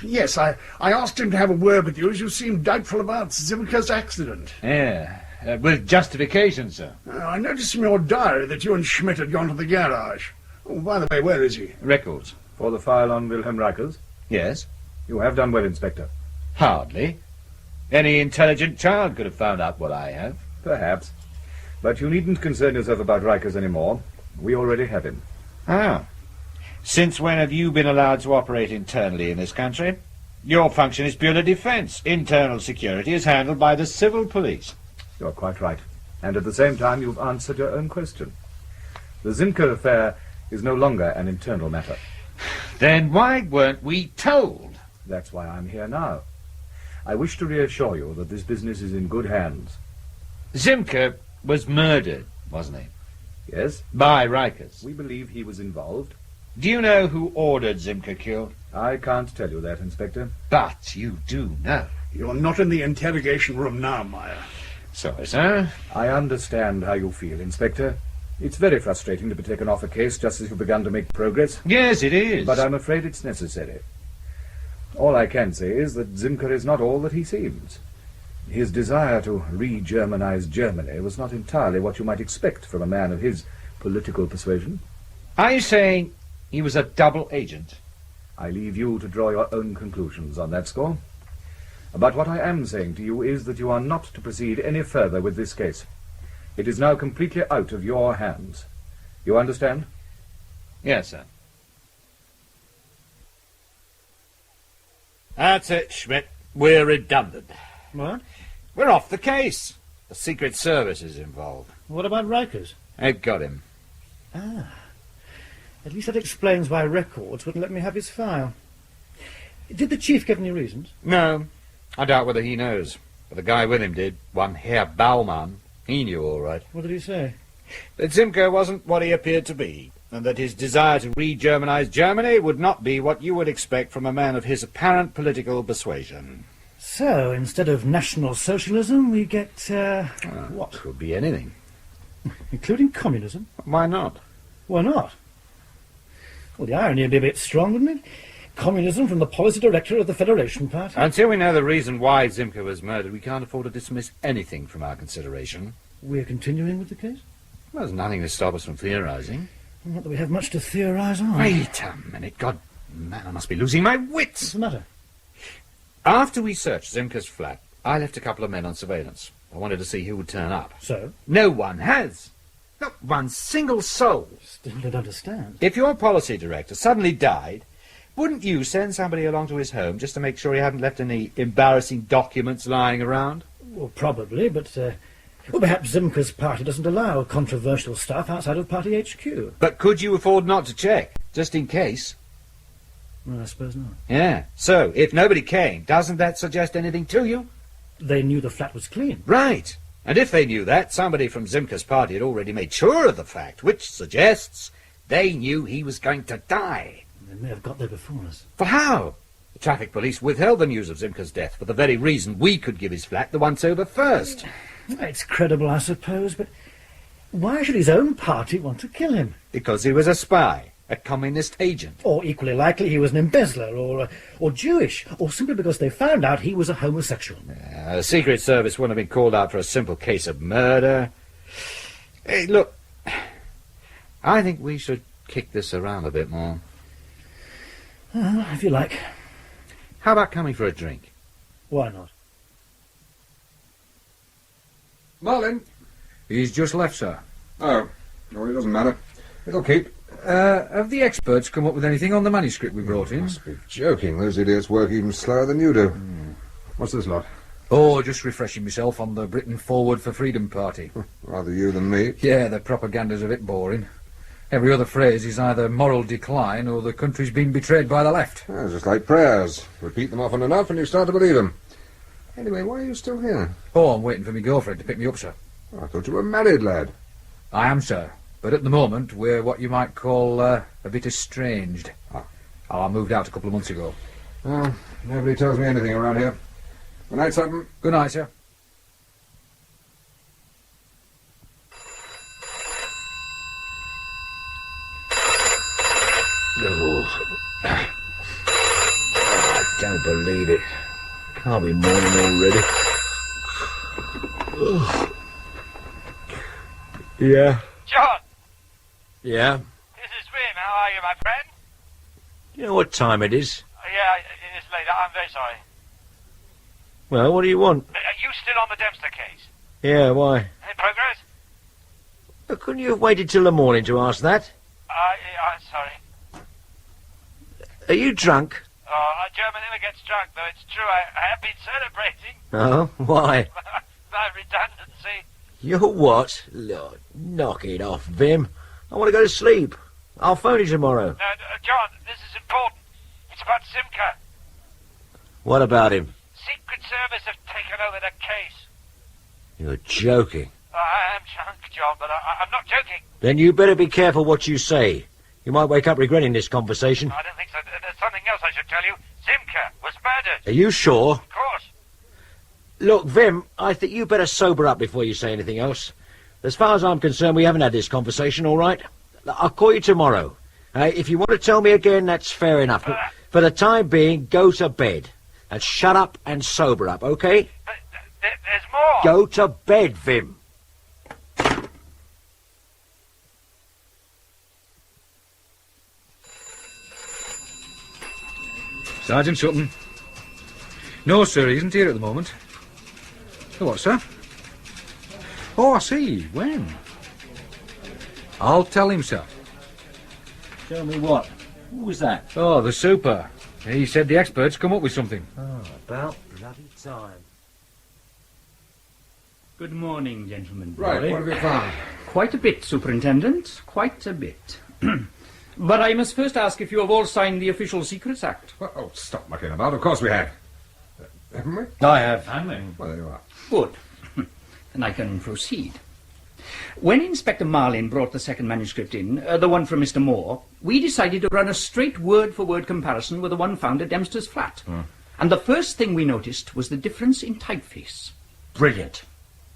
Yes, I asked him to have a word with you as you seemed doubtful about Zimker's accident. Yeah, with justification, sir. I noticed from your diary that you and Schmidt had gone to the garage. Oh, by the way, where is he? Records. For the file on Wilhelm Reichers? Yes. You have done well, Inspector. Hardly. Any intelligent child could have found out what I have. Perhaps. But you needn't concern yourself about Reichers anymore. We already have him. Ah. Since when have you been allowed to operate internally in this country? Your function is purely defence. Internal security is handled by the civil police. You're quite right. And at the same time, you've answered your own question. The Zimker affair is no longer an internal matter. Then why weren't we told? That's why I'm here now. I wish to reassure you that this business is in good hands. Zimker was murdered, wasn't he? Yes. By Reichers. We believe he was involved. Do you know who ordered Zimker killed? I can't tell you that, Inspector. But you do know. You're not in the interrogation room now, Meyer. Sorry, sir. I understand how you feel, Inspector. It's very frustrating to be taken off a case just as you've begun to make progress. Yes, it is. But I'm afraid it's necessary. All I can say is that Zimker is not all that he seems. His desire to re-Germanize Germany was not entirely what you might expect from a man of his political persuasion. Are you saying he was a double agent? I leave you to draw your own conclusions on that score. But what I am saying to you is that you are not to proceed any further with this case. It is now completely out of your hands. You understand? Yes, sir. That's it, Schmidt. We're redundant. What? We're off the case. The Secret Service is involved. What about Reichers? They've got him. Ah. At least that explains why Records wouldn't let me have his file. Did the chief give any reasons? No. I doubt whether he knows. But the guy with him did. One Herr Baumann. He knew all right. What did he say? That Zimker wasn't what he appeared to be, and that his desire to re-Germanize Germany would not be what you would expect from a man of his apparent political persuasion. So, instead of National Socialism, we get, what? Could be anything. Including communism? Why not? Why not? Well, the irony would be a bit strong, wouldn't it? Communism from the policy director of the Federation Party. Until we know the reason why Zimker was murdered, we can't afford to dismiss anything from our consideration. We're continuing with the case? Well, there's nothing to stop us from theorising. Not that we have much to theorise on. Wait a minute. God, man, I must be losing my wits. What's the matter? After we searched Zimker's flat, I left a couple of men on surveillance. I wanted to see who would turn up. So? No one has. Not one single soul. Still don't understand. If your policy director suddenly died, wouldn't you send somebody along to his home just to make sure he hadn't left any embarrassing documents lying around? Well, probably, but, well, perhaps Zimker's party doesn't allow controversial stuff outside of party HQ. But could you afford not to check, just in case? Well, I suppose not. Yeah. So, if nobody came, doesn't that suggest anything to you? They knew the flat was clean. Right. And if they knew that, somebody from Zimker's party had already made sure of the fact, which suggests they knew he was going to die. They may have got there before us. For how? The traffic police withheld the news of Zimker's death for the very reason we could give his flat the once-over first. It's credible, I suppose, but why should his own party want to kill him? Because he was a spy, a communist agent. Or equally likely he was an embezzler, or Jewish, or simply because they found out he was a homosexual. The Secret Service wouldn't have been called out for a simple case of murder. Hey, look, I think we should kick this around a bit more. If you like. How about coming for a drink? Why not? Marlin? He's just left, sir. Oh, well, it doesn't matter. It'll keep. Have the experts come up with anything on the manuscript we brought in? Must be joking. Those idiots work even slower than you do. What's this lot? Oh, just refreshing myself on the Britain Forward for Freedom Party. Rather you than me. Yeah, the propaganda's a bit boring. Every other phrase is either moral decline or the country's been betrayed by the left. Just like prayers. Repeat them often enough and you start to believe them. Anyway, why are you still here? Oh, I'm waiting for my girlfriend to pick me up, sir. Oh, I thought you were a married lad. I am, sir. But at the moment, we're what you might call a bit estranged. I moved out a couple of months ago. Oh, nobody tells me anything around here. Good night, Sutton. Good night, sir. Don't believe it. Can't be morning already. Yeah. John! Yeah? This is Vim. How are you, my friend? You know what time it is? Yeah, it is late. I'm very sorry. Well, what do you want? Are you still on the Dempster case? Yeah, why? Any progress? But couldn't you have waited till the morning to ask that? I'm sorry. Are you drunk? Oh, a German never gets drunk, though it's true. I have been celebrating Oh, why? my redundancy. You're what? Lord, knock it off, Vim. I want to go to sleep. I'll phone you tomorrow. No, John, this is important. It's about Simca. What about him? Secret Service have taken over the case. You're joking. I am drunk, John, but I'm not joking. Then you better be careful what you say. You might wake up regretting this conversation. I don't think so. There's something else I should tell you. Simca was murdered. Are you sure? Of course. Look, Vim, I think you better sober up before you say anything else. As far as I'm concerned, we haven't had this conversation, all right? I'll call you tomorrow. If you want to tell me again, that's fair enough. But for the time being, go to bed. And shut up and sober up, okay? But there's more. Go to bed, Vim. Sergeant Sutton. No, sir, he isn't here at the moment. Oh, what, sir? Oh, I see. When? I'll tell him, sir. Tell me what? Who was that? Oh, the super. He said the experts come up with something. Oh, about bloody time. Good morning, gentlemen. Right, what have you found? Quite a bit, Superintendent. Quite a bit. But I must first ask if you have all signed the Official Secrets Act. Well, oh, stop mucking about. Of course we have. Haven't we? I have. Well, there you are. Good. Then I can proceed. When Inspector Marlin brought the second manuscript in, the one from Mr. Moore, we decided to run a straight word-for-word comparison with the one found at Dempster's flat. And the first thing we noticed was the difference in typeface. Brilliant.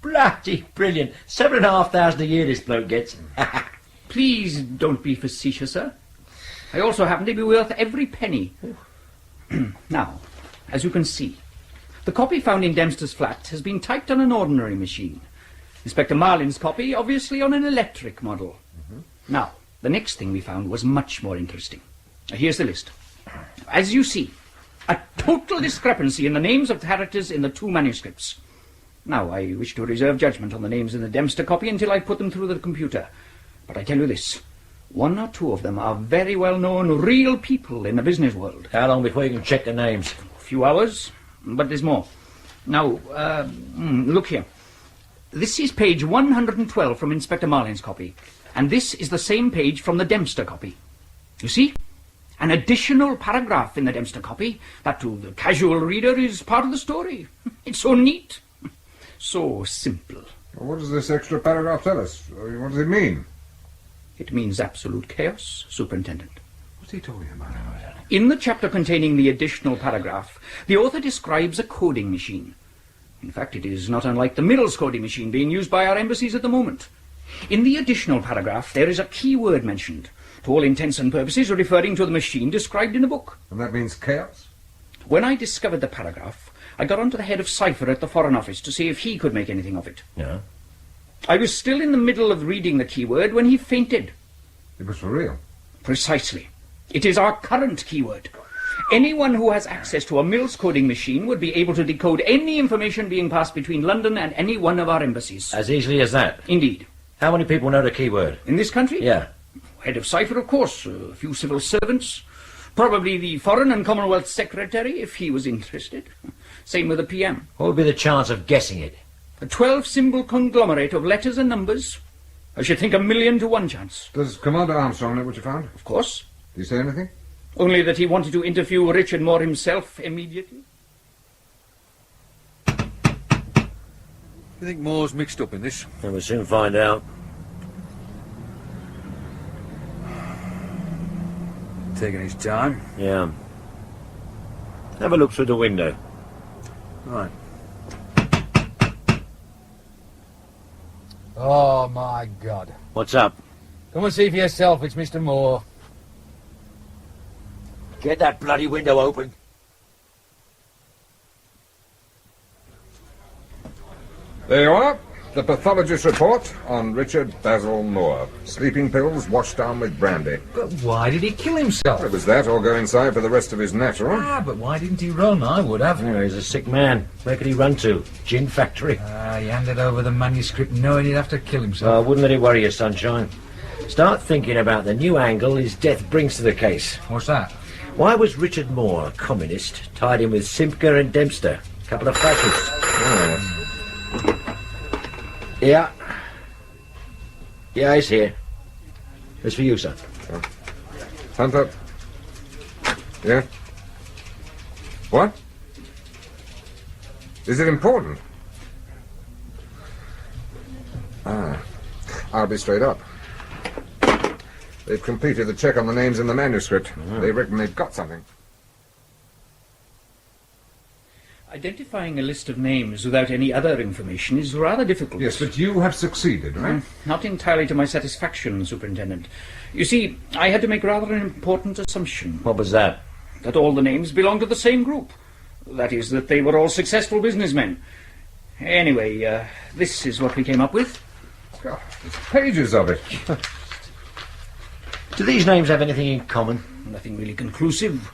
Bloody brilliant. 7,500 a year this bloke gets. Please don't be facetious, sir. I also happen to be worth every penny. Now, as you can see, the copy found in Dempster's flat has been typed on an ordinary machine. Inspector Marlin's copy, obviously, on an electric model. Now, the next thing we found was much more interesting. Here's the list. As you see, a total discrepancy in the names of characters in the two manuscripts. Now, I wish to reserve judgment on the names in the Dempster copy until I put them through the computer. But I tell you this, one or two of them are very well-known real people in the business world. How long before you can check the names? A few hours, but there's more. Now, look here. This is page 112 from Inspector Marlin's copy, and this is the same page from the Dempster copy. You see? An additional paragraph in the Dempster copy that to the casual reader is part of the story. It's so neat. So simple. Well, what does this extra paragraph tell us? What does it mean? It means absolute chaos, Superintendent. What's he talking about? In the chapter containing the additional paragraph, the author describes a coding machine. In fact, it is not unlike the Mills coding machine being used by our embassies at the moment. In the additional paragraph, there is a key word mentioned, to all intents and purposes referring to the machine described in the book. And that means chaos? When I discovered the paragraph, I got on to the head of cipher at the Foreign Office to see if he could make anything of it. Yeah? I was still in the middle of reading the keyword when he fainted. It was for real? Precisely. It is our current keyword. Anyone who has access to a Mills coding machine would be able to decode any information being passed between London and any one of our embassies. As easily as that? Indeed. How many people know the keyword? In this country? Yeah. Head of cipher, of course. A few civil servants. Probably the Foreign and Commonwealth Secretary, if he was interested. Same with the PM. What would be the chance of guessing it? A 12-symbol conglomerate of letters and numbers. I should think 1,000,000 to 1 chance. Does Commander Armstrong know what you found? Of course. Did he say anything? Only that he wanted to interview Richard Moore himself immediately. Do you think Moore's mixed up in this? We'll soon find out. Taking his time. Yeah. Have a look through the window. Right. Oh, my God. What's up? Come and see for yourself. It's Mr. Moore. Get that bloody window open. There you are. The pathologist's report on Richard Basil Moore. Sleeping pills washed down with brandy. But why did he kill himself? It was that or go inside for the rest of his natural. Ah, but why didn't he run? I would have. Yeah, he's a sick man. Where could he run to? Gin factory. He handed over the manuscript knowing he'd have to kill himself. Well, wouldn't let it worry you, Sunshine. Start thinking about the new angle his death brings to the case. What's that? Why was Richard Moore, a communist, tied in with Simca and Dempster, a couple of fascists? Yeah. Yeah, he's here. It's for you, sir. Hunter. Yeah? What? Is it important? I'll be straight up. They've completed the check on the names in the manuscript. They reckon they've got something. Identifying a list of names without any other information is rather difficult. Yes, but you have succeeded, right? Not entirely to my satisfaction, Superintendent. You see, I had to make rather an important assumption. What was that? That all the names belonged to the same group. That is, that they were all successful businessmen. Anyway, this is what we came up with. God, there's pages of it. Do these names have anything in common? Nothing really conclusive.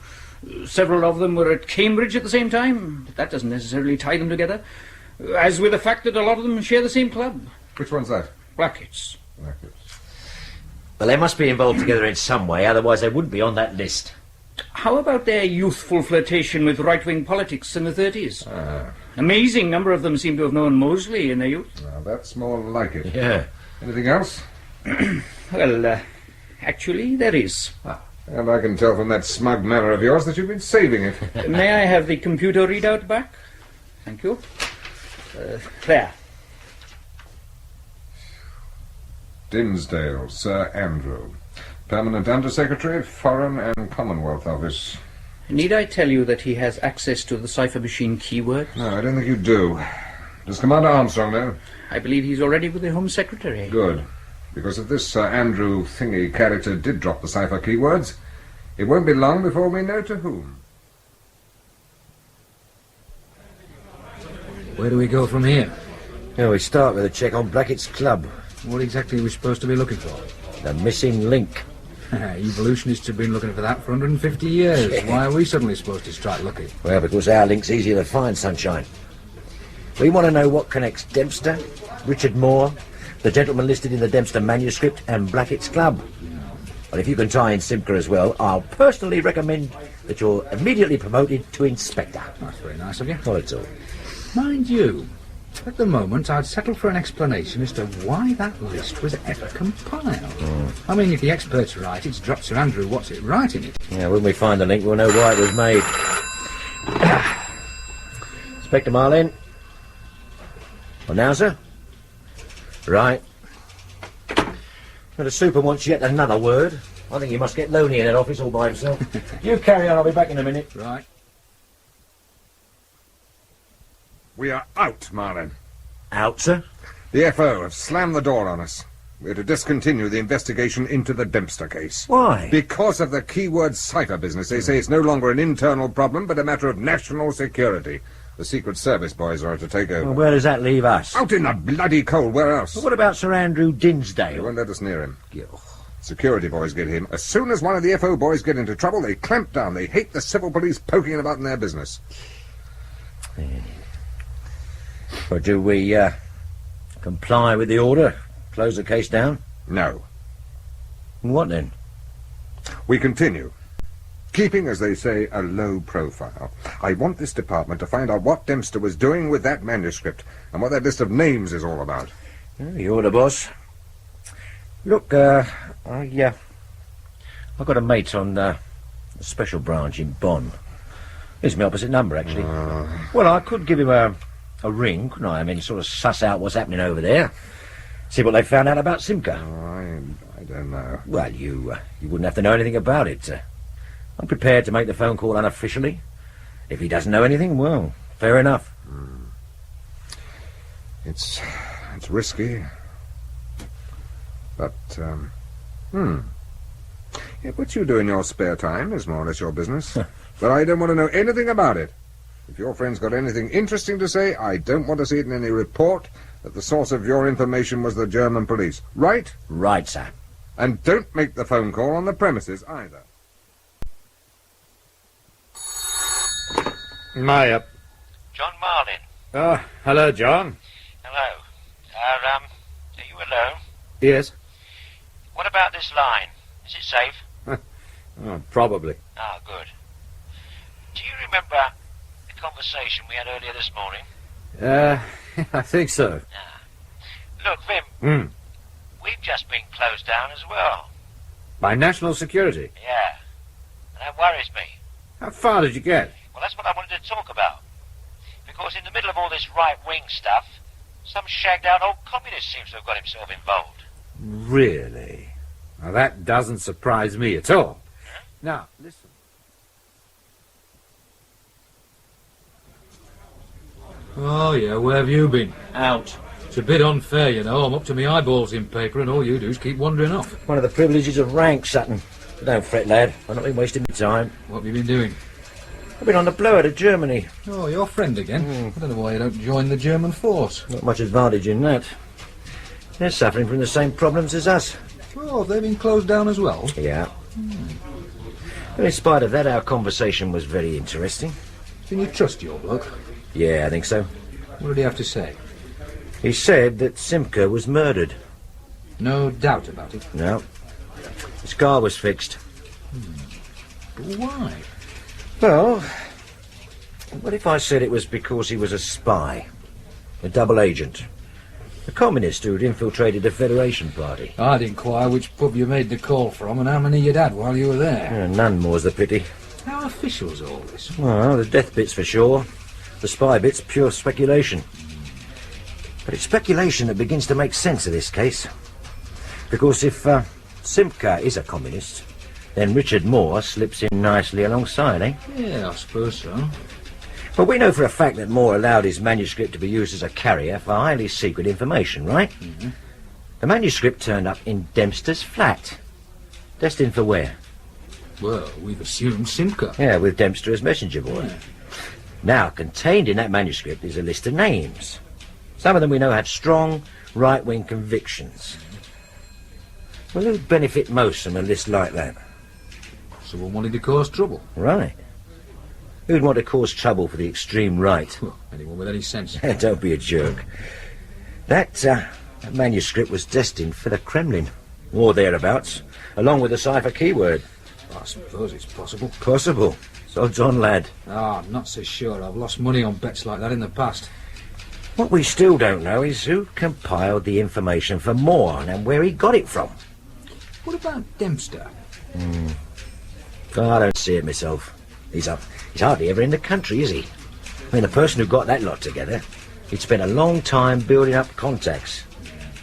Several of them were at Cambridge at the same time. But that doesn't necessarily tie them together. As with the fact that a lot of them share the same club. Which one's that? Blackets. Well, they must be involved together in some way, otherwise they wouldn't be on that list. How about their youthful flirtation with right-wing politics in the 30s? Amazing number of them seem to have known Mosley in their youth. Now, that's more like it. Yeah. Anything else? Well, actually, there is. And I can tell from that smug manner of yours that you've been saving it. May I have the computer readout back? Thank you. There. Dinsdale, Sir Andrew. Permanent Undersecretary, Foreign and Commonwealth Office. Need I tell you that he has access to the cipher machine keyword? No, I don't think you do. Does Commander Armstrong know? I believe he's already with the Home Secretary. Good. Because if this Sir Andrew Thingy character did drop the cipher keywords, it won't be long before we know to whom. Where do we go from here? Well, we start with a check on Blackett's club. What exactly are we supposed to be looking for? The missing link. Evolutionists have been looking for that for 150 years. Yeah. Why are we suddenly supposed to strike lucky? Well, because our link's easier to find, Sunshine. We want to know what connects Dempster, Richard Moore, the gentleman listed in the Dempster manuscript, and Blackett's club. Well, if you can tie in Simca as well, I'll personally recommend that you're immediately promoted to Inspector. That's very nice of you. Not at all. Mind you, at the moment I'd settle for an explanation as to why that list was ever compiled. I mean, if the experts are right, it's dropped Sir Andrew what's it right in it. Yeah, when we find the link, we'll know why it was made. Inspector Marlin. Well, now, sir? Right. Well, the super wants yet another word. I think he must get lonely in that office all by himself. You carry on, I'll be back in a minute. Right. We are out, Marlin. Out, sir? The FO have slammed the door on us. We're to discontinue the investigation into the Dempster case. Why? Because of the keyword cipher business. They say it's no longer an internal problem, but a matter of national security. The Secret Service boys are to take over. Well, where does that leave us? Out in the bloody cold. Where else? Well, what about Sir Andrew Dinsdale? They won't let us near him. Security boys get him. As soon as one of the FO boys get into trouble, they clamp down. They hate the civil police poking about in their business. Well, do we comply with the order? Close the case down? No. What then? We continue. Keeping, as they say, a low profile. I want this department to find out what Dempster was doing with that manuscript and what that list of names is all about. You're the boss. Look, I've got a mate on a special branch in Bonn. Here's my opposite number, actually. Well, I could give him a ring, couldn't I? I mean, sort of suss out what's happening over there. See what they found out about Simca. I don't know. Well, you wouldn't have to know anything about it. I'm prepared to make the phone call unofficially. If he doesn't know anything, well, fair enough. It's risky. But, Yeah, what you do in your spare time is more or less your business. But I don't want to know anything about it. If your friend's got anything interesting to say, I don't want to see it in any report that the source of your information was the German police. Right? Right, sir. And don't make the phone call on the premises either. Maya. John Marlin. Oh, hello, John. Hello. Are you alone? Yes. What about this line? Is it safe? Oh, probably. Ah, good. Do you remember the conversation we had earlier this morning? I think so. Look, Vim, we've just been closed down as well. By national security. Yeah. And that worries me. How far did you get? Well, that's what I wanted to talk about. Because in the middle of all this right-wing stuff, some shagged-out old communist seems to have got himself involved. Really? Now, that doesn't surprise me at all. Huh? Now, listen. Oh, yeah, where have you been? Out. It's a bit unfair, you know. I'm up to my eyeballs in paper and all you do is keep wandering off. One of the privileges of rank, Sutton. But don't fret, lad. I've not been wasting my time. What have you been doing? I've been on the blower to Germany. Oh, your friend again? I don't know why you don't join the German force. Not much advantage in that. They're suffering from the same problems as us. Oh, have they been closed down as well? Yeah. But in spite of that, our conversation was very interesting. Can you trust your bloke? Yeah, I think so. What did he have to say? He said that Simca was murdered. No doubt about it. No. His car was fixed. But why? Well, what if I said it was because he was a spy? A double agent? A communist who'd infiltrated the Federation Party? I'd inquire which pub you made the call from and how many you'd had while you were there. None more's the pity. How official's all this? Well, the death bit's for sure. The spy bit's pure speculation. But it's speculation that begins to make sense of this case. Because if Simca is a communist, then Richard Moore slips in nicely alongside, eh? Yeah, I suppose so. Well, we know for a fact that Moore allowed his manuscript to be used as a carrier for highly secret information, right? Mm-hmm. The manuscript turned up in Dempster's flat. Destined for where? Well, we've assumed Simca. Yeah, with Dempster as messenger boy. Yeah. Now, contained in that manuscript is a list of names. Some of them we know had strong right-wing convictions. Well, who'd benefit most from a list like that? Someone wanted to cause trouble. Right. Who'd want to cause trouble for the extreme right? Well, anyone with any sense. Don't be a jerk. That manuscript was destined for the Kremlin, or thereabouts, along with the cipher keyword. I suppose it's possible. Possible. Sod's on, lad. I'm not so sure. I've lost money on bets like that in the past. What we still don't know is who compiled the information for Moore and where he got it from. What about Dempster? I don't see it myself. He's hardly ever in the country, is he? I mean, the person who got that lot together, he'd spent a long time building up contacts.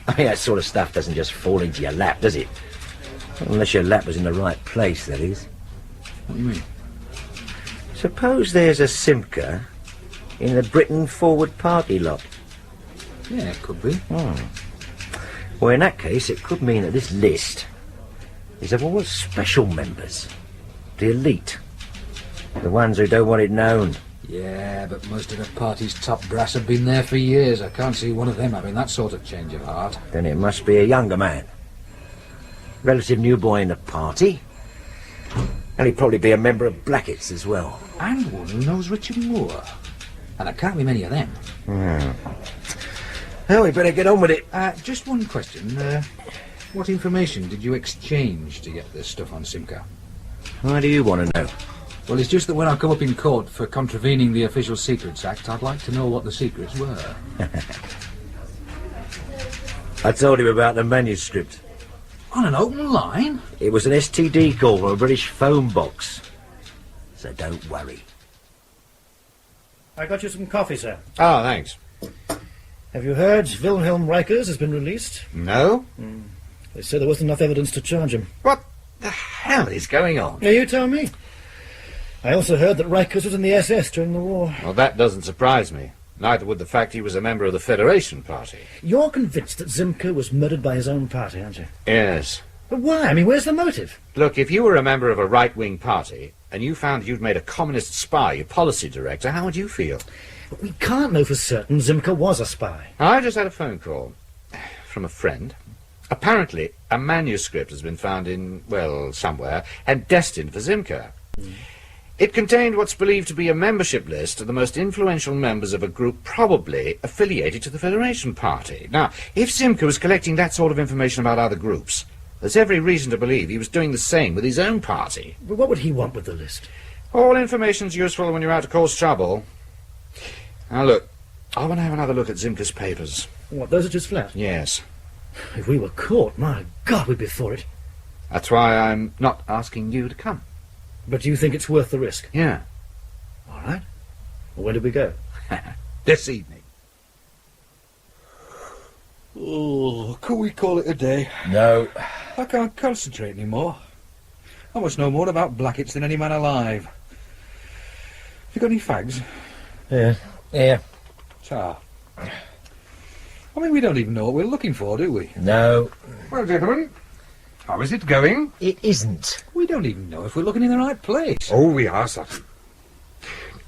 I mean, that sort of stuff doesn't just fall into your lap, does it? Unless your lap was in the right place, that is. What do you mean? Suppose there's a Simca in the Britain Forward Party lot. Yeah, it could be. Well, in that case, it could mean that this list is of all special members. The elite. The ones who don't want it known. Yeah, but most of the party's top brass have been there for years. I can't see one of them having that sort of change of heart. Then it must be a younger man. Relative new boy in the party. And he'd probably be a member of Blackett's as well. And one who knows Richard Moore. And there can't be many of them. Well, we better get on with it. Just one question. What information did you exchange to get this stuff on Simca? Why do you want to know? Well, it's just that when I come up in court for contravening the Official Secrets Act, I'd like to know what the secrets were. I told him about the manuscript. On an open line? It was an STD call from a British phone box. So don't worry. I got you some coffee, sir. Oh, thanks. Have you heard Wilhelm Reichers has been released? No? They said there wasn't enough evidence to charge him. What the hell is going on? Yeah, you tell me. I also heard that Reichers was in the SS during the war. Well, that doesn't surprise me. Neither would the fact he was a member of the Federation Party. You're convinced that Simca was murdered by his own party, aren't you? Yes. But why? I mean, where's the motive? Look, if you were a member of a right-wing party, and you found you'd made a communist spy your policy director, how would you feel? But we can't know for certain Zimka was a spy. I just had a phone call from a friend. Apparently, a manuscript has been found in, well, somewhere, and destined for Zimka. It contained what's believed to be a membership list of the most influential members of a group probably affiliated to the Federation Party. Now, if Zimka was collecting that sort of information about other groups, there's every reason to believe he was doing the same with his own party. But what would he want with the list? All information's useful when you're out to cause trouble. Now, look, I want to have another look at Zimka's papers. What, those at his flat? Yes. If we were caught, my God, we'd be for it. That's why I'm not asking you to come. But do you think it's worth the risk? Yeah. All right. Well, when did we go? This evening. Oh, could we call it a day? No. I can't concentrate anymore. I must know more about Blackett's than any man alive. Have you got any fags? Yeah. Yeah. Tar. I mean, we don't even know what we're looking for, do we? No. Well, gentlemen, how is it going? It isn't. We don't even know if we're looking in the right place. Oh, we are, Sutton.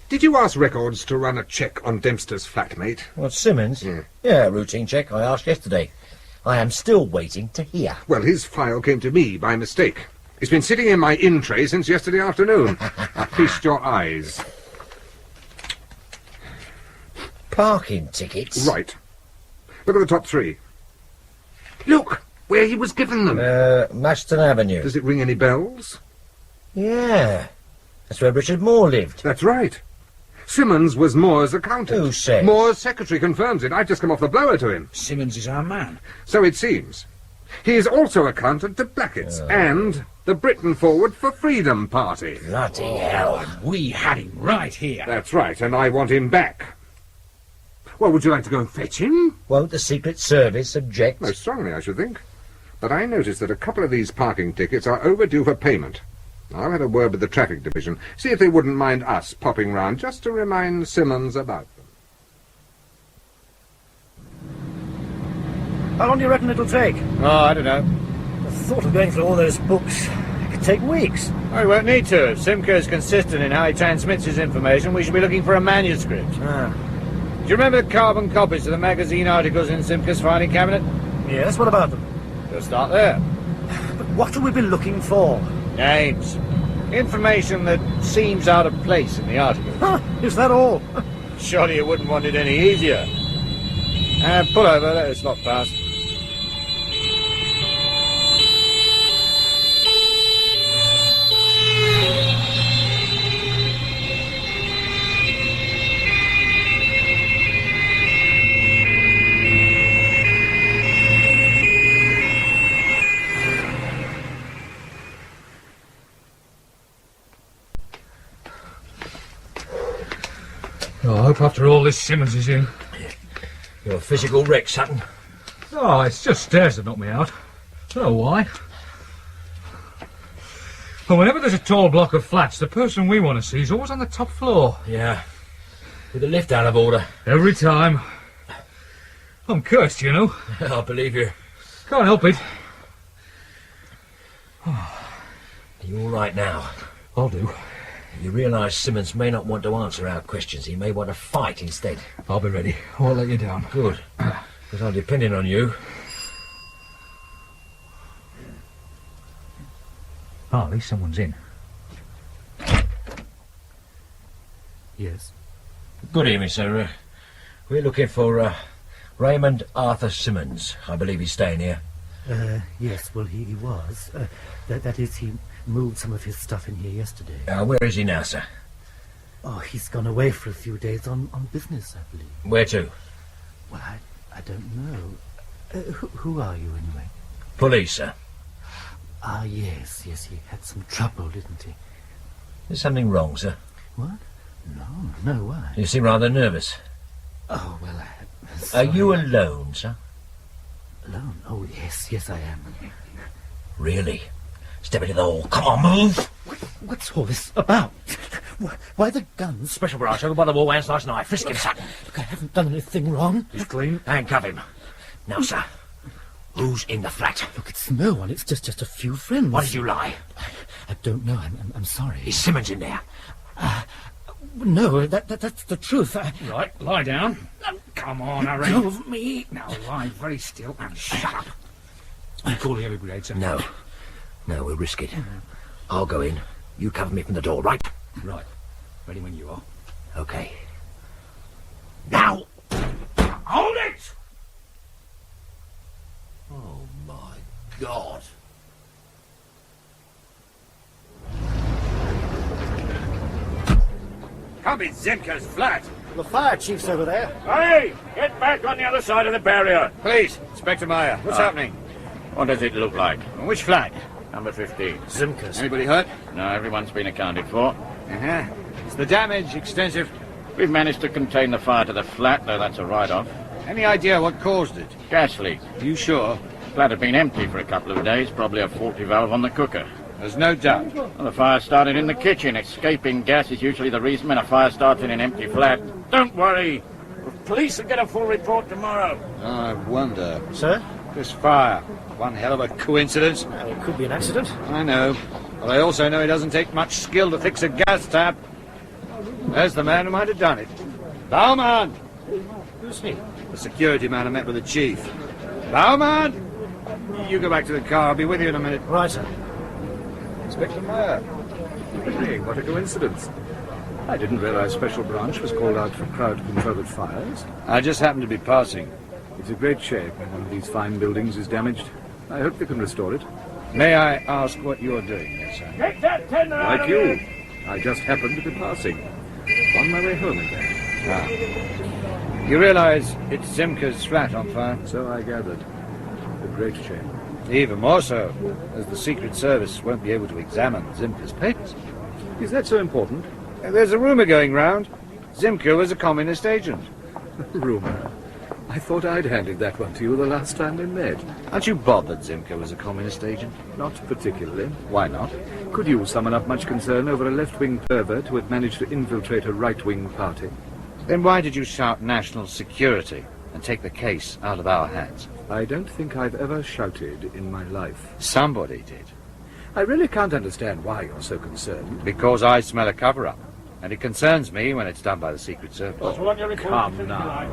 Did you ask Records to run a check on Dempster's flatmate? What, Simmons? Yeah, routine check. I asked yesterday. I am still waiting to hear. Well, his file came to me by mistake. It's been sitting in my in tray since yesterday afternoon. Feast your eyes. Parking tickets? Right. Look at the top three. Look, where he was given them. Maston Avenue. Does it ring any bells? Yeah. That's where Richard Moore lived. That's right. Simmons was Moore's accountant. Who says? Moore's secretary confirms it. I've just come off the blower to him. Simmons is our man. So it seems. He is also accountant to Blackett's and the Britain Forward for Freedom Party. Bloody hell. We had him right here. That's right, and I want him back. Well, would you like to go and fetch him? Won't the Secret Service object? Most strongly, I should think. But I noticed that a couple of these parking tickets are overdue for payment. I'll have a word with the traffic division, see if they wouldn't mind us popping round just to remind Simmons about them. How long do you reckon it'll take? Oh, I don't know. The thought of going through all those books, it could take weeks. Oh, we won't need to. If Simcoe is consistent in how he transmits his information, we should be looking for a manuscript. Do you remember the carbon copies of the magazine articles in Simcoe's filing cabinet? Yes, what about them? We'll start there. But what will we be looking for? Names. Information that seems out of place in the article. Huh, is that all? Surely you wouldn't want it any easier. Pull over, let us lot past. Oh, I hope after all this Simmons is in. You're a physical wreck, Sutton. Oh, it's just stairs that knock me out. Don't know why. Well, whenever there's a tall block of flats, the person we want to see is always on the top floor. Yeah. With the lift out of order. Every time. I'm cursed, you know. I believe you. Can't help it. Are you all right now? I'll do. You realise Simmons may not want to answer our questions. He may want to fight instead. I'll be ready. I won't let you down. Good. Because I'm depending on you. Ah, at least someone's in. Yes. Good evening, sir. We're looking for Raymond Arthur Simmons. I believe he's staying here. Yes, well, he was. That is, he moved some of his stuff in here yesterday. Where is he now, sir? Oh, he's gone away for a few days on business, I believe. Where to? Well, I don't know. Who are you, anyway? Police, sir. Ah, yes, he had some trouble, didn't he? There's something wrong, sir. What? No, why? You seem rather nervous. Oh, well, Are you alone, sir? Alone? Oh, yes, I am. Really? Step into the hall. Come on, move! What's all this about? Why the guns? Special branch over by the wall, hands nice knife. Frisk him, Sutton. Look, I haven't done anything wrong. He's clean. Handcuff him. Now, sir, who's in the flat? Look, it's no one. It's just a few friends. Why did you lie? I don't know. I'm sorry. Is Simmons in there? No, that's the truth. Right, lie down. Come on, hurry. Go of me. Now lie very still and shut up. You call the heavy brigade, sir? No, we'll risk it. I'll go in. You cover me from the door, right? Right. Ready when you are. Okay. Now! Hold it! Oh, my God. Can't be Zimka's flat. The fire chief's over there. Hey, get back on the other side of the barrier. Please, Inspector Meyer, what's happening? What does it look like? Which flat? Number 15. Zimka's. Anybody hurt? No, everyone's been accounted for. Uh-huh. Is the damage extensive? We've managed to contain the fire to the flat, though that's a write-off. Any idea what caused it? Gas leak. You sure? The flat had been empty for a couple of days, probably a faulty valve on the cooker. There's no doubt. Well, the fire started in the kitchen. Escaping gas is usually the reason when a fire starts in an empty flat. Don't worry. The police will get a full report tomorrow. I wonder. Sir? This fire. One hell of a coincidence. It could be an accident. I know. But I also know it doesn't take much skill to fix a gas tap. There's the man who might have done it. Bowman! Who's he? The security man I met with the chief. Bowman! You go back to the car. I'll be with you in a minute. Right, sir. Inspector Meyer. Hey, what a coincidence. I didn't realize Special Branch was called out for crowd-controlled fires. I just happened to be passing. It's a great shame when one of these fine buildings is damaged. I hope they can restore it. May I ask what you're doing here, sir? Get that tender out Like of you. here! I just happened to be passing. On my way home again. Ah. You realize it's Zimka's flat on fire? So I gathered. A great shame. Even more so, as the Secret Service won't be able to examine Zimka's papers. Is that so important? There's a rumour going round. Zimka was a communist agent. Rumour? I thought I'd handed that one to you the last time we met. Aren't you bothered Zimka was a communist agent? Not particularly. Why not? Could you summon up much concern over a left-wing pervert who had managed to infiltrate a right-wing party? Then why did you shout national security and take the case out of our hands? I don't think I've ever shouted in my life. Somebody did. I really can't understand why you're so concerned. Because I smell a cover-up. And it concerns me when it's done by the Secret Service. Come now.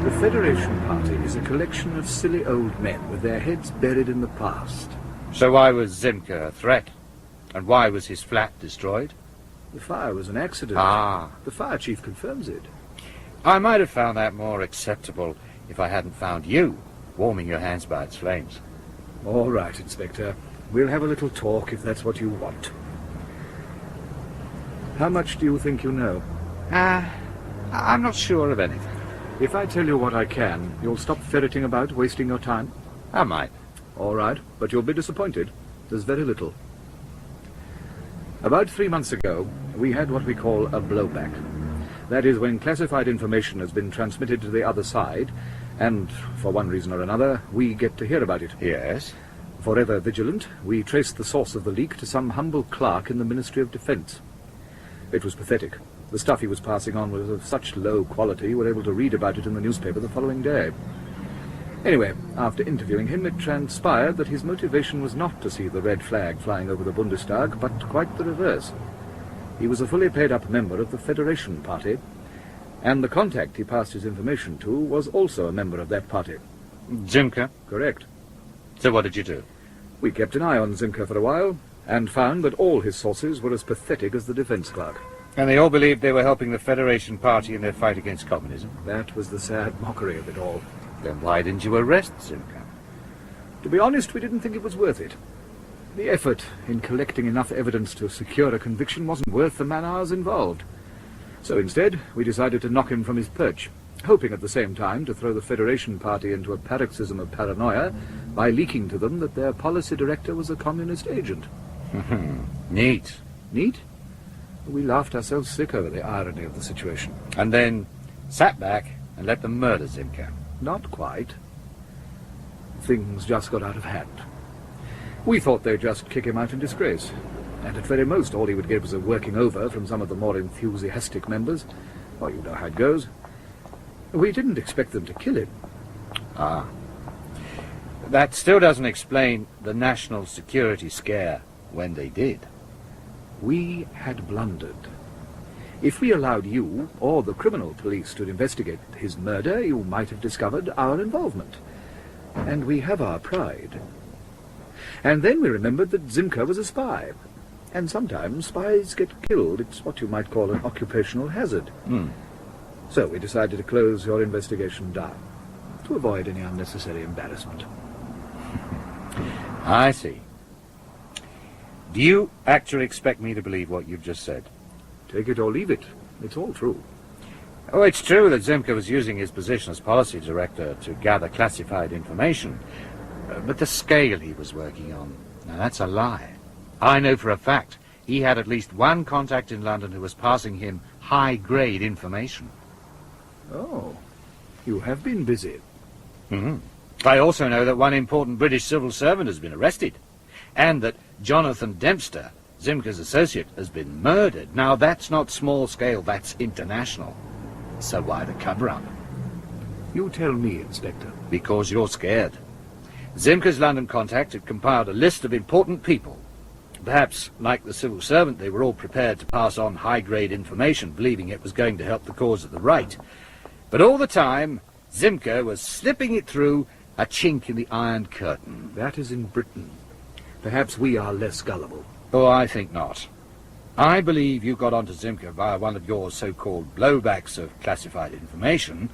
The Federation Party is a collection of silly old men with their heads buried in the past. So why was Zimka a threat? And why was his flat destroyed? The fire was an accident. Ah. The fire chief confirms it. I might have found that more acceptable if I hadn't found you warming your hands by its flames. All right, Inspector. We'll have a little talk if that's what you want. How much do you think you know? I'm not sure of anything. If I tell you what I can, you'll stop ferreting about, wasting your time? I might. All right, but you'll be disappointed. There's very little. About 3 months ago, we had what we call a blowback. That is when classified information has been transmitted to the other side, and, for one reason or another, we get to hear about it. Yes? Forever vigilant, we traced the source of the leak to some humble clerk in the Ministry of Defence. It was pathetic. The stuff he was passing on was of such low quality you were able to read about it in the newspaper the following day. Anyway, after interviewing him, it transpired that his motivation was not to see the red flag flying over the Bundestag, but quite the reverse. He was a fully paid-up member of the Federation Party, and the contact he passed his information to was also a member of that party. Zimka? Correct. So what did you do? We kept an eye on Zimka for a while, and found that all his sources were as pathetic as the defence clerk. And they all believed they were helping the Federation Party in their fight against communism? That was the sad mockery of it all. Then why didn't you arrest Zimka? To be honest, we didn't think it was worth it. The effort in collecting enough evidence to secure a conviction wasn't worth the man-hours involved. So instead, we decided to knock him from his perch, hoping at the same time to throw the Federation Party into a paroxysm of paranoia by leaking to them that their policy director was a communist agent. Neat. Neat? We laughed ourselves sick over the irony of the situation. And then sat back and let them murder Zimka. Not quite. Things just got out of hand. We thought they'd just kick him out in disgrace, and at very most all he would get was a working over from some of the more enthusiastic members. Well, you know how it goes. We didn't expect them to kill him. Ah. That still doesn't explain the national security scare when they did. We had blundered. If we allowed you or the criminal police to investigate his murder, you might have discovered our involvement. And we have our pride. And then we remembered that Zimker was a spy. And sometimes spies get killed. It's what you might call an occupational hazard. So we decided to close your investigation down, to avoid any unnecessary embarrassment. I see. Do you actually expect me to believe what you've just said? Take it or leave it. It's all true. Oh, it's true that Zimker was using his position as policy director to gather classified information. But the scale he was working on, now that's a lie. I know for a fact he had at least one contact in London who was passing him high-grade information. Oh, you have been busy. I also know that one important British civil servant has been arrested, and that Jonathan Dempster, Zimker's associate, has been murdered. Now, that's not small scale, that's international. So why the cover-up? You tell me, Inspector. Because you're scared. Zimker's London contact had compiled a list of important people. Perhaps, like the civil servant, they were all prepared to pass on high-grade information, believing it was going to help the cause of the right. But all the time, Zimker was slipping it through a chink in the Iron Curtain. That is in Britain. Perhaps we are less gullible. Oh, I think not. I believe you got onto Zimker via one of your so-called blowbacks of classified information,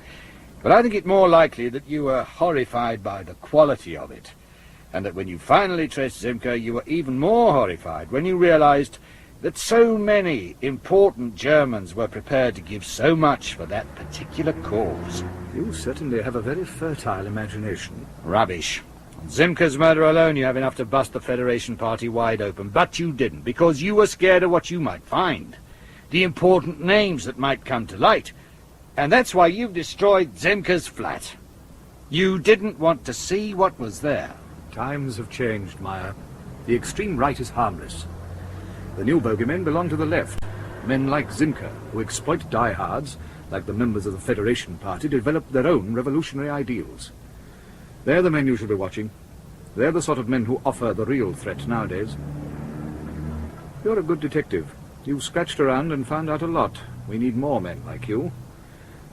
but I think it more likely that you were horrified by the quality of it, and that when you finally traced Zimker, you were even more horrified when you realized that so many important Germans were prepared to give so much for that particular cause. You certainly have a very fertile imagination. Rubbish. On Zimker's murder alone, you have enough to bust the Federation Party wide open, but you didn't, because you were scared of what you might find, the important names that might come to light, and that's why you've destroyed Zimker's flat. You didn't want to see what was there. Times have changed, Meyer. The extreme right is harmless. The new bogeymen belong to the left. Men like Zimker, who exploit diehards, like the members of the Federation Party, develop their own revolutionary ideals. They're the men you should be watching. They're the sort of men who offer the real threat nowadays. You're a good detective. You've scratched around and found out a lot. We need more men like you.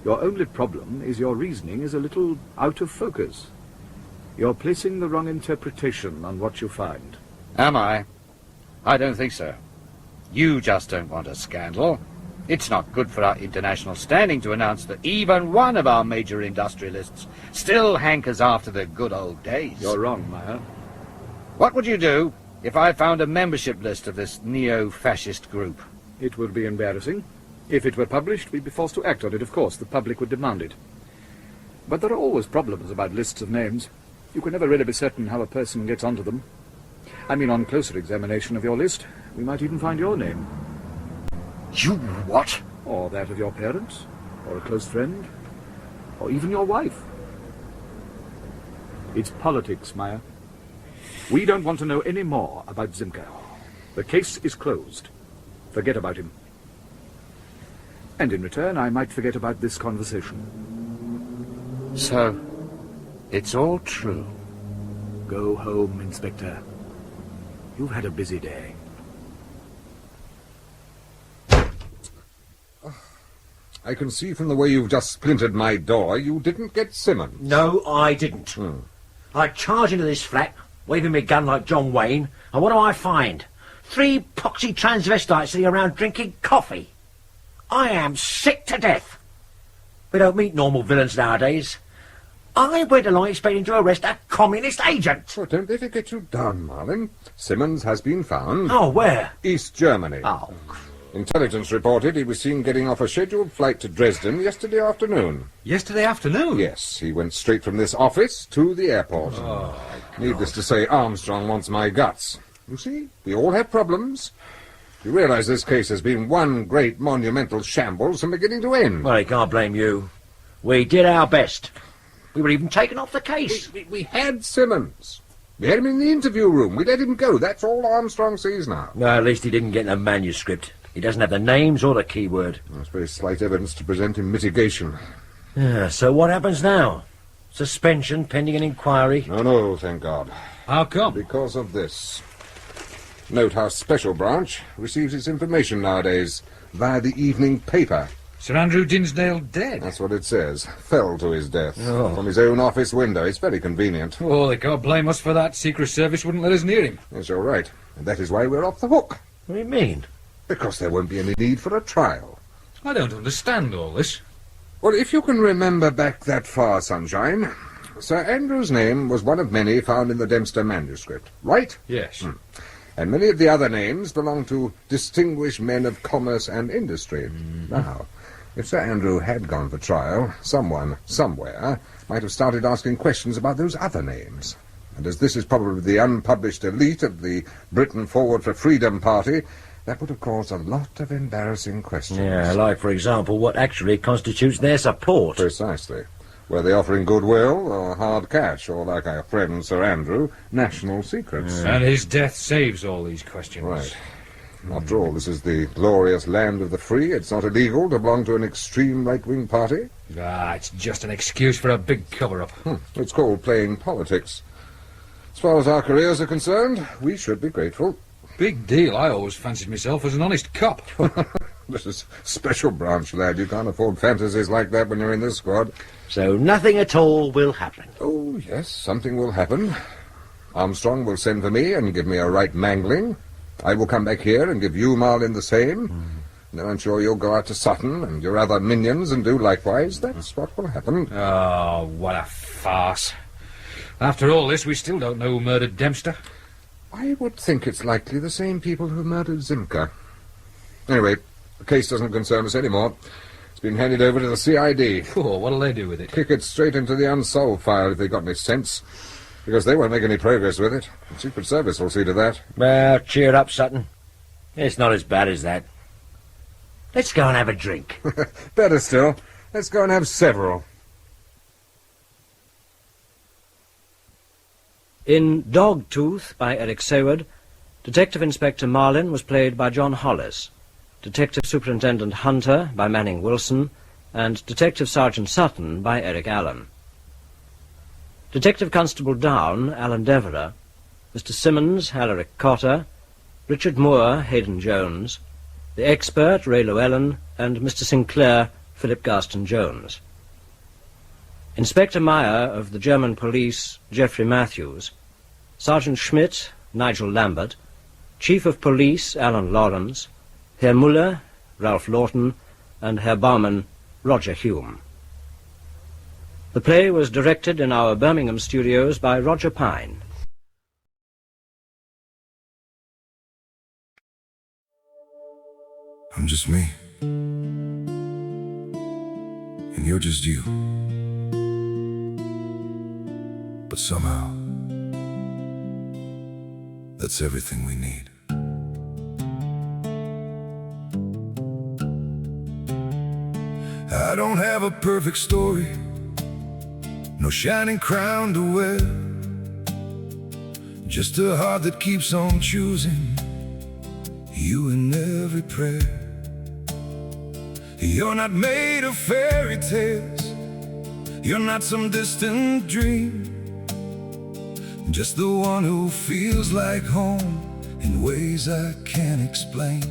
Your only problem is your reasoning is a little out of focus. You're placing the wrong interpretation on what you find. Am I? I don't think so. You just don't want a scandal. It's not good for our international standing to announce that even one of our major industrialists still hankers after the good old days. You're wrong, Meyer. What would you do if I found a membership list of this neo-fascist group? It would be embarrassing. If it were published, we'd be forced to act on it, of course. The public would demand it. But there are always problems about lists of names. You can never really be certain how a person gets onto them. I mean, on closer examination of your list, we might even find your name. You what? Or that of your parents, or a close friend, or even your wife. It's politics, Meyer. We don't want to know any more about Zimker. The case is closed. Forget about him. And in return, I might forget about this conversation. So, it's all true. Go home, Inspector. You've had a busy day. I can see from the way you've just splintered my door, you didn't get Simmons. No, I didn't. I charge into this flat, waving my gun like John Wayne, and what do I find? 3 poxy transvestites sitting around drinking coffee. I am sick to death. We don't meet normal villains nowadays. I went along expecting to arrest a communist agent. Oh, don't let it get you down, Marlin. Simmons has been found. Oh, where? East Germany. Oh. Intelligence reported he was seen getting off a scheduled flight to Dresden yesterday afternoon. Yesterday afternoon? Yes, he went straight from this office to the airport. Oh, needless to say, Armstrong wants my guts. You see, we all have problems. You realize this case has been one great monumental shambles from beginning to end. Well, he can't blame you. We did our best. We were even taken off the case. We had Simmons. We had him in the interview room. We let him go. That's all Armstrong sees now. No, at least he didn't get the manuscript. He doesn't have the names or the keyword. That's very slight evidence to present in mitigation. Yeah, so what happens now? Suspension pending an inquiry? No, thank God. How come? Because of this. Note how Special Branch receives its information nowadays via the evening paper. Sir Andrew Dinsdale dead? That's what it says. Fell to his death. Oh. From his own office window. It's very convenient. Oh, they can't blame us for that. Secret Service wouldn't let us near him. Yes, you're right. And that is why we're off the hook. What do you mean? Because there won't be any need for a trial. I don't understand all this. Well, if you can remember back that far, Sunshine, Sir Andrew's name was one of many found in the Dempster manuscript, right? Yes. And many of the other names belong to distinguished men of commerce and industry. Now, if Sir Andrew had gone for trial, someone, somewhere, might have started asking questions about those other names. And as this is probably the unpublished elite of the Britain Forward for Freedom party, that would have caused a lot of embarrassing questions. Yeah, like, for example, what actually constitutes their support. Precisely. Were they offering goodwill or hard cash, or, like our friend Sir Andrew, national secrets? And his death saves all these questions. Right. After all, this is the glorious land of the free. It's not illegal to belong to an extreme right-wing party. Ah, it's just an excuse for a big cover-up. It's called playing politics. As far as our careers are concerned, we should be grateful. Big deal. I always fancied myself as an honest cop. This is Special Branch, lad. You can't afford fantasies like that when you're in this squad. So nothing at all will happen. Oh, yes, something will happen. Armstrong will send for me and give me a right mangling. I will come back here and give you, Marlin, the same. Then I'm sure you'll go out to Sutton and your other minions and do likewise. That's what will happen. Oh, what a farce. After all this, we still don't know who murdered Dempster. I would think it's likely the same people who murdered Zimka. Anyway, the case doesn't concern us anymore. It's been handed over to the CID. Oh, what'll they do with it? Kick it straight into the unsolved file if they've got any sense. Because they won't make any progress with it. The Secret Service will see to that. Well, cheer up, Sutton. It's not as bad as that. Let's go and have a drink. Better still, let's go and have several. In Dogtooth by Eric Saward, Detective Inspector Marlin was played by John Hollis, Detective Superintendent Hunter by Manning Wilson, and Detective Sergeant Sutton by Eric Allen. Detective Constable Down, Alan Devereux, Mr. Simmons, Alaric Cotter, Richard Moore, Hayden Jones, the expert, Ray Llewellyn, and Mr. Sinclair, Philip Garston Jones. Inspector Meyer of the German police, Geoffrey Matthews, Sergeant Schmidt, Nigel Lambert, Chief of Police, Alan Lawrence, Herr Muller, Ralph Lawton, and Herr Barman, Roger Hume. The play was directed in our Birmingham studios by Roger Pine. I'm just me. And you're just you. But somehow, that's everything we need. I don't have a perfect story, no shining crown to wear, just a heart that keeps on choosing you in every prayer. You're not made of fairy tales, you're not some distant dream, just the one who feels like home in ways I can't explain.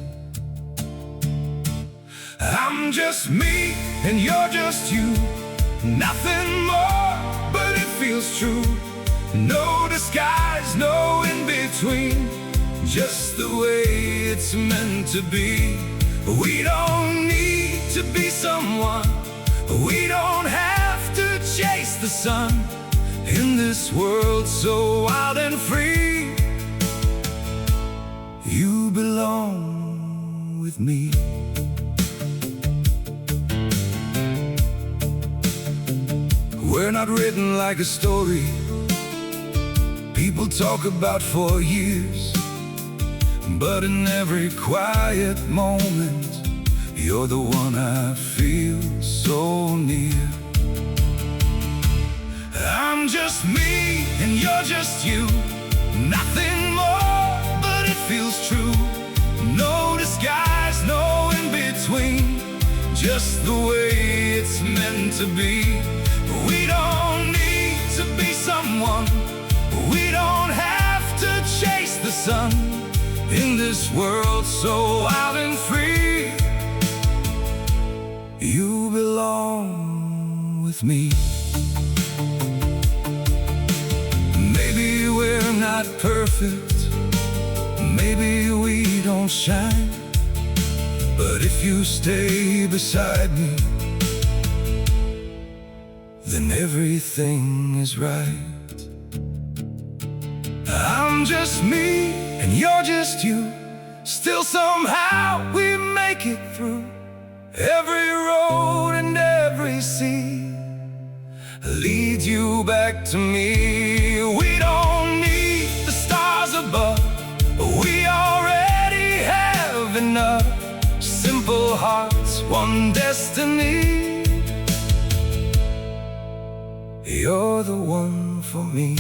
I'm just me and you're just you, nothing more, but it feels true. No disguise, no in-between, just the way it's meant to be. We don't need to be someone, we don't have to chase the sun. In this world so wild and free, you belong with me. We're not written like a story people talk about for years, but in every quiet moment, you're the one I feel so near. I'm just me and you're just you, nothing more, but it feels true. No disguise, no in-between, just the way it's meant to be. We don't need to be someone, we don't have to chase the sun. in this world so wild and free. You belong with me. Maybe we're not perfect, maybe we don't shine, but if you stay beside me, then everything is right. I'm just me and you're just you, still somehow we make it through. Every road and every sea leads you back to me. We don't need the stars above, we already have enough. Simple hearts, one destiny. You're the one for me.